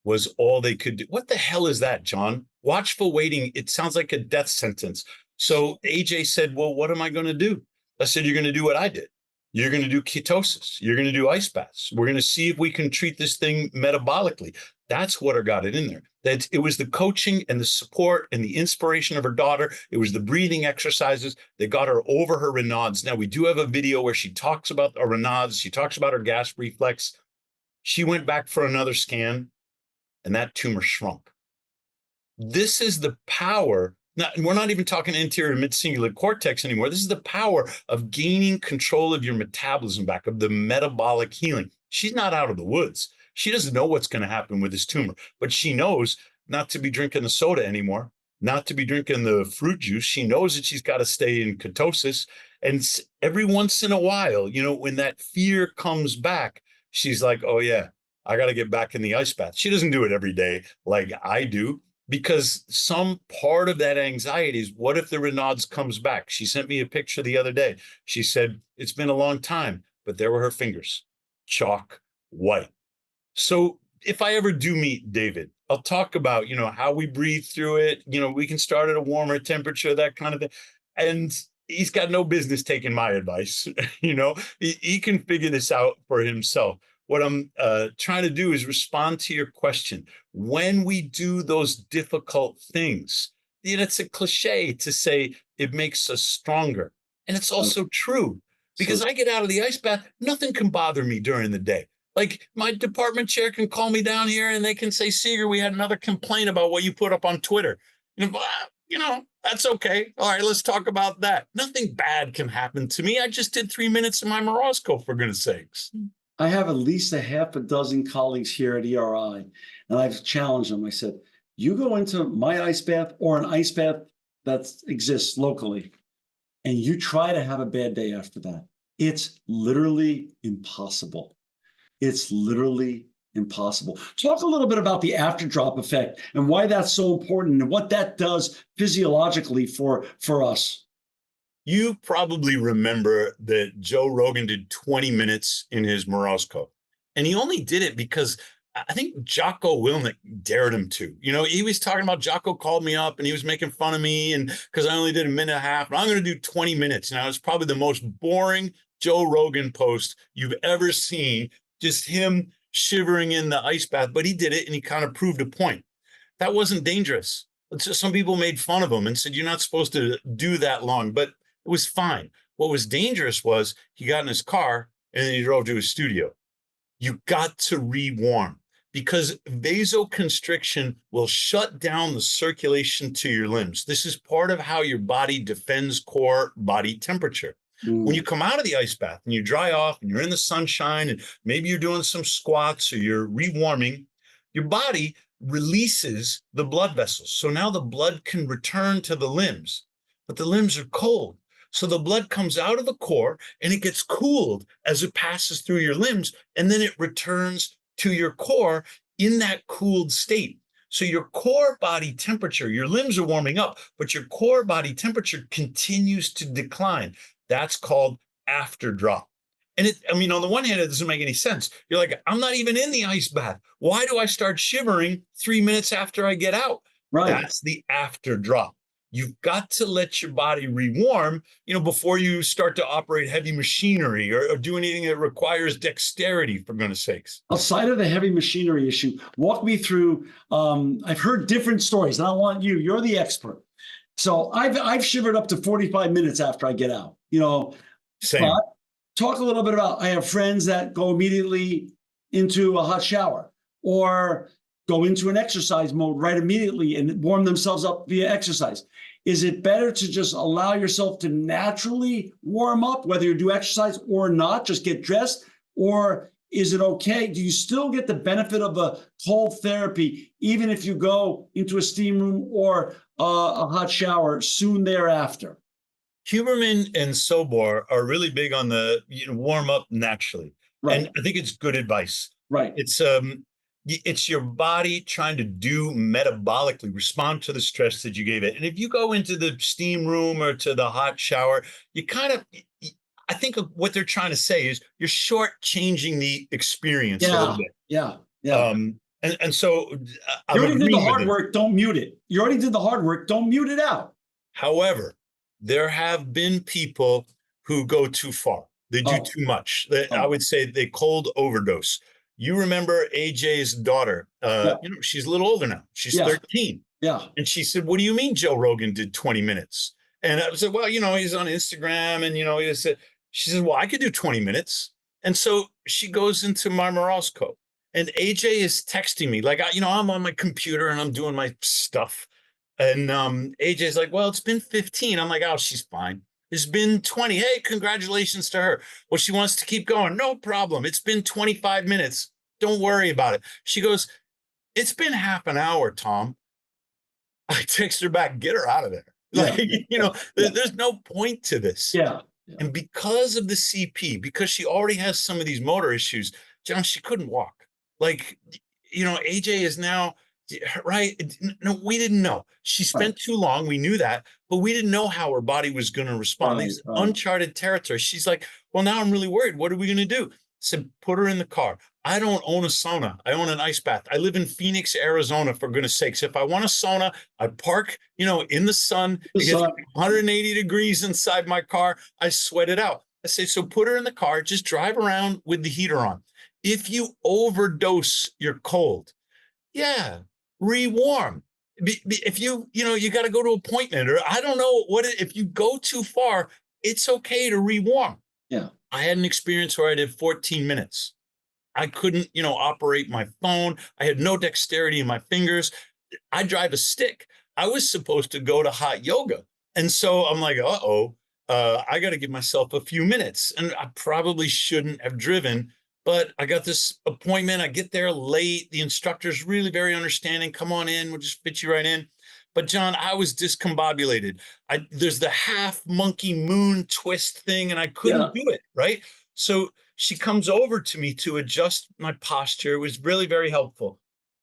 Speaker 2: was all they could do. What the hell is that, John? Watchful waiting, it sounds like a death sentence. So AJ said, well, what am I going to do? I said, you're going to do what I did. You're going to do ketosis. You're going to do ice baths. We're going to see if we can treat this thing metabolically. That's what got it in there. That it was the coaching and the support and the inspiration of her daughter. It was the breathing exercises that got her over her Raynaud's. Now, we do have a video where she talks about her Raynaud's. She talks about her gas reflex. She went back for another scan, and that tumor shrunk. This is the power. Now, we're not even talking anterior mid-cingulate cortex anymore. This is the power of gaining control of your metabolism back, of the metabolic healing. She's not out of the woods. She doesn't know what's going to happen with this tumor, but she knows not to be drinking the soda anymore, not to be drinking the fruit juice. She knows that she's got to stay in ketosis. And every once in a while, when that fear comes back, she's like, oh yeah, I got to get back in the ice bath. She doesn't do it every day like I do, because some part of that anxiety is, what if the Raynaud's comes back? She sent me a picture the other day. She said, it's been a long time, but there were her fingers, chalk white. So if I ever do meet David, I'll talk about, how we breathe through it. We can start at a warmer temperature, that kind of thing. And he's got no business taking my advice. He can figure this out for himself. What I'm trying to do is respond to your question. When we do those difficult things, it's a cliche to say it makes us stronger. And it's also true, because I get out of the ice bath, nothing can bother me during the day. Like, my department chair can call me down here and they can say, Seager, we had another complaint about what you put up on Twitter. That's okay. All right, let's talk about that. Nothing bad can happen to me. I just did 3 minutes of my Morozko, for goodness sakes.
Speaker 1: I have at least a half a dozen colleagues here at ERI, and I've challenged them. I said, you go into my ice bath or an ice bath that exists locally, and you try to have a bad day after that. It's literally impossible. It's literally impossible. Talk a little bit about the Afterdrop effect and why that's so important and what that does physiologically for us.
Speaker 2: You probably remember that Joe Rogan did 20 minutes in his Morozko, and he only did it because I think Jocko Willink dared him to. He was talking about, Jocko called me up and he was making fun of me, and because I only did a minute and a half, and I'm going to do 20 minutes. Now, it's probably the most boring Joe Rogan post you've ever seen, just him shivering in the ice bath, but he did it and he kind of proved a point. That wasn't dangerous. It's just, some people made fun of him and said, you're not supposed to do that long, but it was fine. What was dangerous was he got in his car and then he drove to his studio. You got to rewarm, because vasoconstriction will shut down the circulation to your limbs. This is part of how your body defends core body temperature. When you come out of the ice bath and you dry off and you're in the sunshine and maybe you're doing some squats or you're rewarming, your body releases the blood vessels. So now the blood can return to the limbs, but the limbs are cold. So the blood comes out of the core and it gets cooled as it passes through your limbs, and then it returns to your core in that cooled state. So your core body temperature, your limbs are warming up, but your core body temperature continues to decline. That's called afterdrop. And on the one hand, it doesn't make any sense. You're like, I'm not even in the ice bath. Why do I start shivering 3 minutes after I get out?
Speaker 1: Right.
Speaker 2: That's the afterdrop. You've got to let your body rewarm, before you start to operate heavy machinery or do anything that requires dexterity, for goodness sakes.
Speaker 1: Outside of the heavy machinery issue, walk me through. I've heard different stories, and I want you're the expert. So I've shivered up to 45 minutes after I get out,
Speaker 2: Same.
Speaker 1: But talk a little bit about, I have friends that go immediately into a hot shower or go into an exercise mode right immediately and warm themselves up via exercise. Is it better to just allow yourself to naturally warm up, whether you do exercise or not, just get dressed? Or is it okay? Do you still get the benefit of a cold therapy, even if you go into a steam room or a hot shower soon thereafter?
Speaker 2: Huberman and Sobor are really big on the warm up naturally.
Speaker 1: Right.
Speaker 2: And I think it's good advice.
Speaker 1: Right.
Speaker 2: It's your body trying to metabolically respond to the stress that you gave it. And if you go into the steam room or to the hot shower, I think what they're trying to say is you're shortchanging the experience a little bit.
Speaker 1: Yeah.
Speaker 2: And so
Speaker 1: you already did the hard work, don't mute it. You already did the hard work, don't mute it out.
Speaker 2: However, there have been people who go too far. They do too much. I would say they cold overdose. You remember AJ's daughter, she's a little older now. She's 13.
Speaker 1: Yeah.
Speaker 2: And she said, what do you mean Joe Rogan did 20 minutes? And I said, well, he's on Instagram and, she said, well, I could do 20 minutes. And so she goes into my Morozko and AJ is texting me like, I'm on my computer and I'm doing my stuff. And AJ's like, well, it's been 15. I'm like, oh, she's fine. It's been 20. Hey, congratulations to her. Well, she wants to keep going. No problem. It's been 25 minutes. Don't worry about it. She goes, it's been half an hour, Tom. I text her back, get her out of there. There's no point to this.
Speaker 1: Yeah.
Speaker 2: And because of the CP, because she already has some of these motor issues, John, she couldn't walk. AJ is now, right? No, we didn't know. She spent too long. We knew that, but we didn't know how her body was going to respond. These uncharted territory. She's like, well, now I'm really worried. What are we going to do? I said, put her in the car. I don't own a sauna. I own an ice bath. I live in Phoenix, Arizona, for goodness sakes. If I want a sauna, I park, in the sun. It gets 180 degrees inside my car. I sweat it out. I say, so put her in the car. Just drive around with the heater on. If you overdose your cold, rewarm. If you got to go to an appointment or I don't know if you go too far, it's okay to rewarm.
Speaker 1: Yeah.
Speaker 2: I had an experience where I did 14 minutes. I couldn't, operate my phone. I had no dexterity in my fingers. I drive a stick. I was supposed to go to hot yoga. And so I'm like, I got to give myself a few minutes. And I probably shouldn't have driven, but I got this appointment. I get there late. The instructor's really very understanding. Come on in. We'll just fit you right in. But John, I was discombobulated. There's the half monkey moon twist thing, and I couldn't do it, right? So she comes over to me to adjust my posture. It was really very helpful.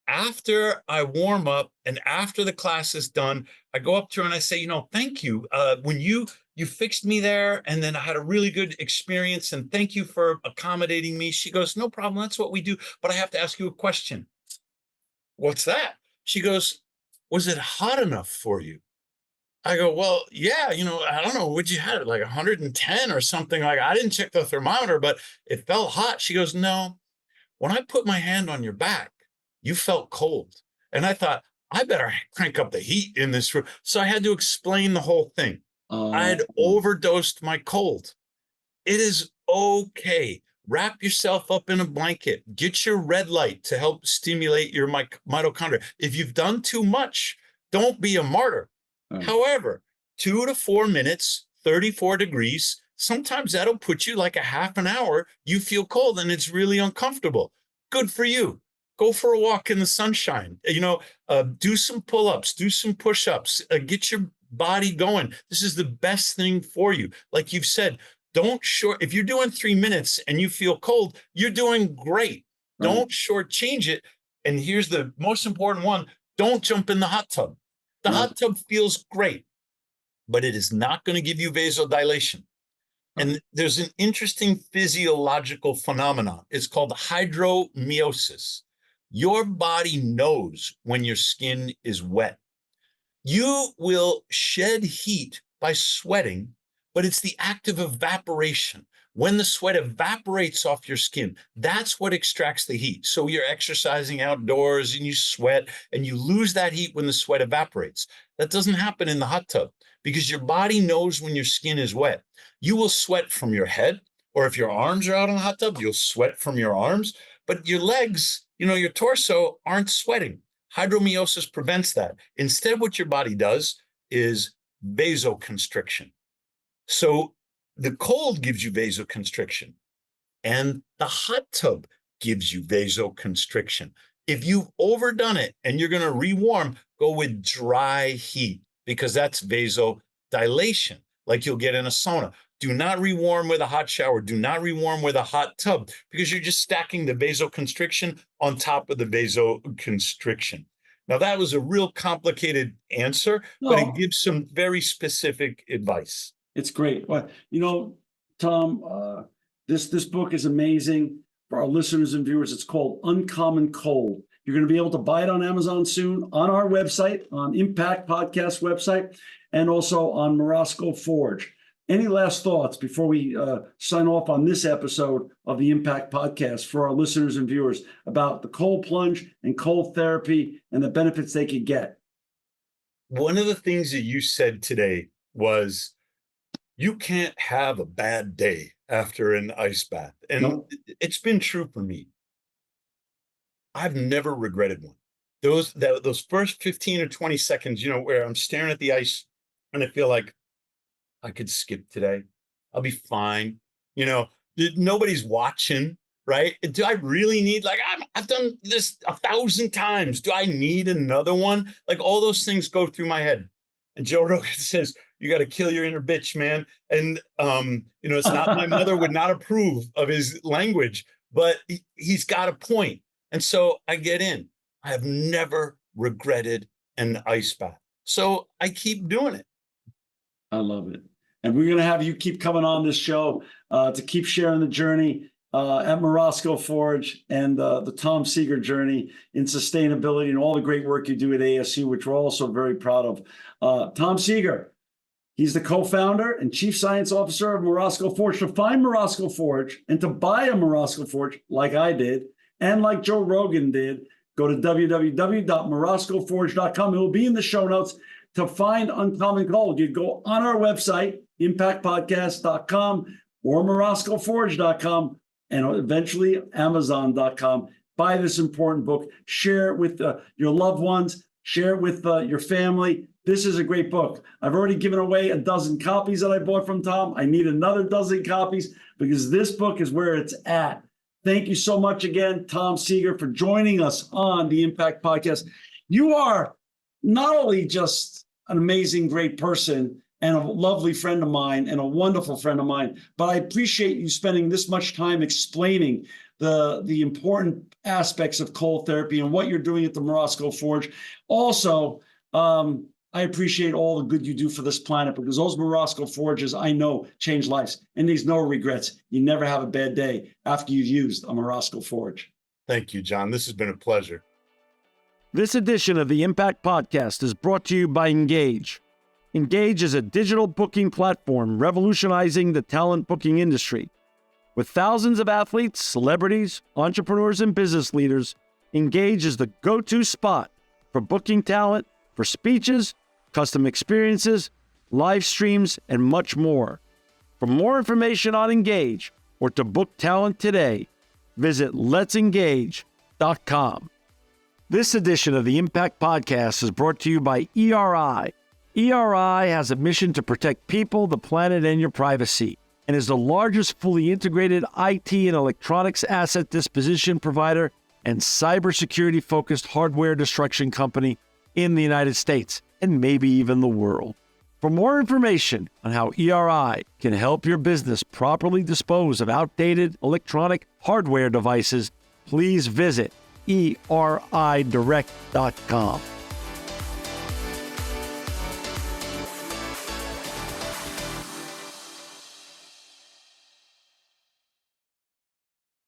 Speaker 2: After I warm up and after the class is done, I go up to her and I say, thank you. When you fixed me there, and then I had a really good experience, and thank you for accommodating me. She goes, no problem. That's what we do. But I have to ask you a question. What's that? She goes, was it hot enough for you? I go, well, yeah, I don't know. What'd you have? Like 110 or something. Like, I didn't check the thermometer, but it felt hot. She goes, no, when I put my hand on your back, you felt cold. And I thought, I better crank up the heat in this room. So I had to explain the whole thing. I had overdosed my cold. It is okay. Wrap yourself up in a blanket. Get your red light to help stimulate your mitochondria. If you've done too much, don't be a martyr. However, 2 to 4 minutes, 34 degrees, sometimes that'll put you like a half an hour. You feel cold and it's really uncomfortable. Good for you. Go for a walk in the sunshine. Do some pull-ups, do some push-ups, get your body going. This is the best thing for you. Like you've said, if you're doing 3 minutes and you feel cold, you're doing great.
Speaker 1: Right.
Speaker 2: Don't shortchange it. And here's the most important one. Don't jump in the hot tub. The hot tub feels great, but it is not going to give you vasodilation. And there's an interesting physiological phenomenon. It's called hydromyosis. Your body knows when your skin is wet. You will shed heat by sweating, but it's the act of evaporation. When the sweat evaporates off your skin, that's what extracts the heat. So you're exercising outdoors and you sweat and you lose that heat when the sweat evaporates. That doesn't happen in the hot tub because your body knows when your skin is wet. You will sweat from your head, or if your arms are out in the hot tub, you'll sweat from your arms, but your legs, your torso aren't sweating. Hydromyosis prevents that. Instead, what your body does is vasoconstriction. So the cold gives you vasoconstriction, and the hot tub gives you vasoconstriction. If you've overdone it and you're going to rewarm, go with dry heat because that's vasodilation, like you'll get in a sauna. Do not rewarm with a hot shower. Do not rewarm with a hot tub because you're just stacking the vasoconstriction on top of the vasoconstriction. Now, that was a real complicated answer, but it gives some very specific advice.
Speaker 1: It's great. Well, Tom, this book is amazing for our listeners and viewers. It's called Uncommon Cold. You're going to be able to buy it on Amazon soon, on our website, on Impact Podcast website, and also on Morozko Forge. Any last thoughts before we sign off on this episode of the Impact Podcast for our listeners and viewers about the cold plunge and cold therapy and the benefits they could get?
Speaker 2: One of the things that you said today was you can't have a bad day after an ice bath. And It's been true for me. I've never regretted one. Those first 15 or 20 seconds, where I'm staring at the ice and I feel like I could skip today. I'll be fine. Nobody's watching, right? Do I really need, I've done this 1,000 times. Do I need another one? Like all those things go through my head. And Joe Rogan says, you got to kill your inner bitch, man. And, it's not, my mother would not approve of his language, but he's got a point. And so I get in. I have never regretted an ice bath. So I keep doing it.
Speaker 1: I love it. And we're going to have you keep coming on this show to keep sharing the journey at Morozko Forge and the Tom Seager journey in sustainability and all the great work you do at ASU, which we're also very proud of. Tom Seager, he's the co-founder and chief science officer of Morozko Forge. To find Morozko Forge and to buy a Morozko Forge like I did and like Joe Rogan did, go to www.morozkoforge.com. It will be in the show notes. To find Uncommon Cold, you go on our website, impactpodcast.com or morozkoforge.com, and eventually amazon.com. Buy this important book. Share it with your loved ones. Share it with your family. This is a great book. I've already given away a dozen copies that I bought from Tom. I need another dozen copies because this book is where it's at. Thank you so much again, Tom Seager, for joining us on the Impact Podcast. You are not only just an amazing, great person and a lovely friend of mine and a wonderful friend of mine, but I appreciate you spending this much time explaining the important aspects of cold therapy and what you're doing at the Morozko Forge. Also, I appreciate all the good you do for this planet because those Morozko Forges, I know, change lives. And there's no regrets. You never have a bad day after you've used a Morozko Forge.
Speaker 2: Thank you, John. This has been a pleasure.
Speaker 3: This edition of the Impact Podcast is brought to you by Engage. Engage is a digital booking platform revolutionizing the talent booking industry. With thousands of athletes, celebrities, entrepreneurs, and business leaders, Engage is the go-to spot for booking talent, for speeches, custom experiences, live streams, and much more. For more information on Engage or to book talent today, visit letsengage.com. This edition of the Impact Podcast is brought to you by ERI. ERI has a mission to protect people, the planet, and your privacy, and is the largest fully integrated IT and electronics asset disposition provider and cybersecurity-focused hardware destruction company in the United States and maybe even the world. For more information on how ERI can help your business properly dispose of outdated electronic hardware devices, please visit eridirect.com.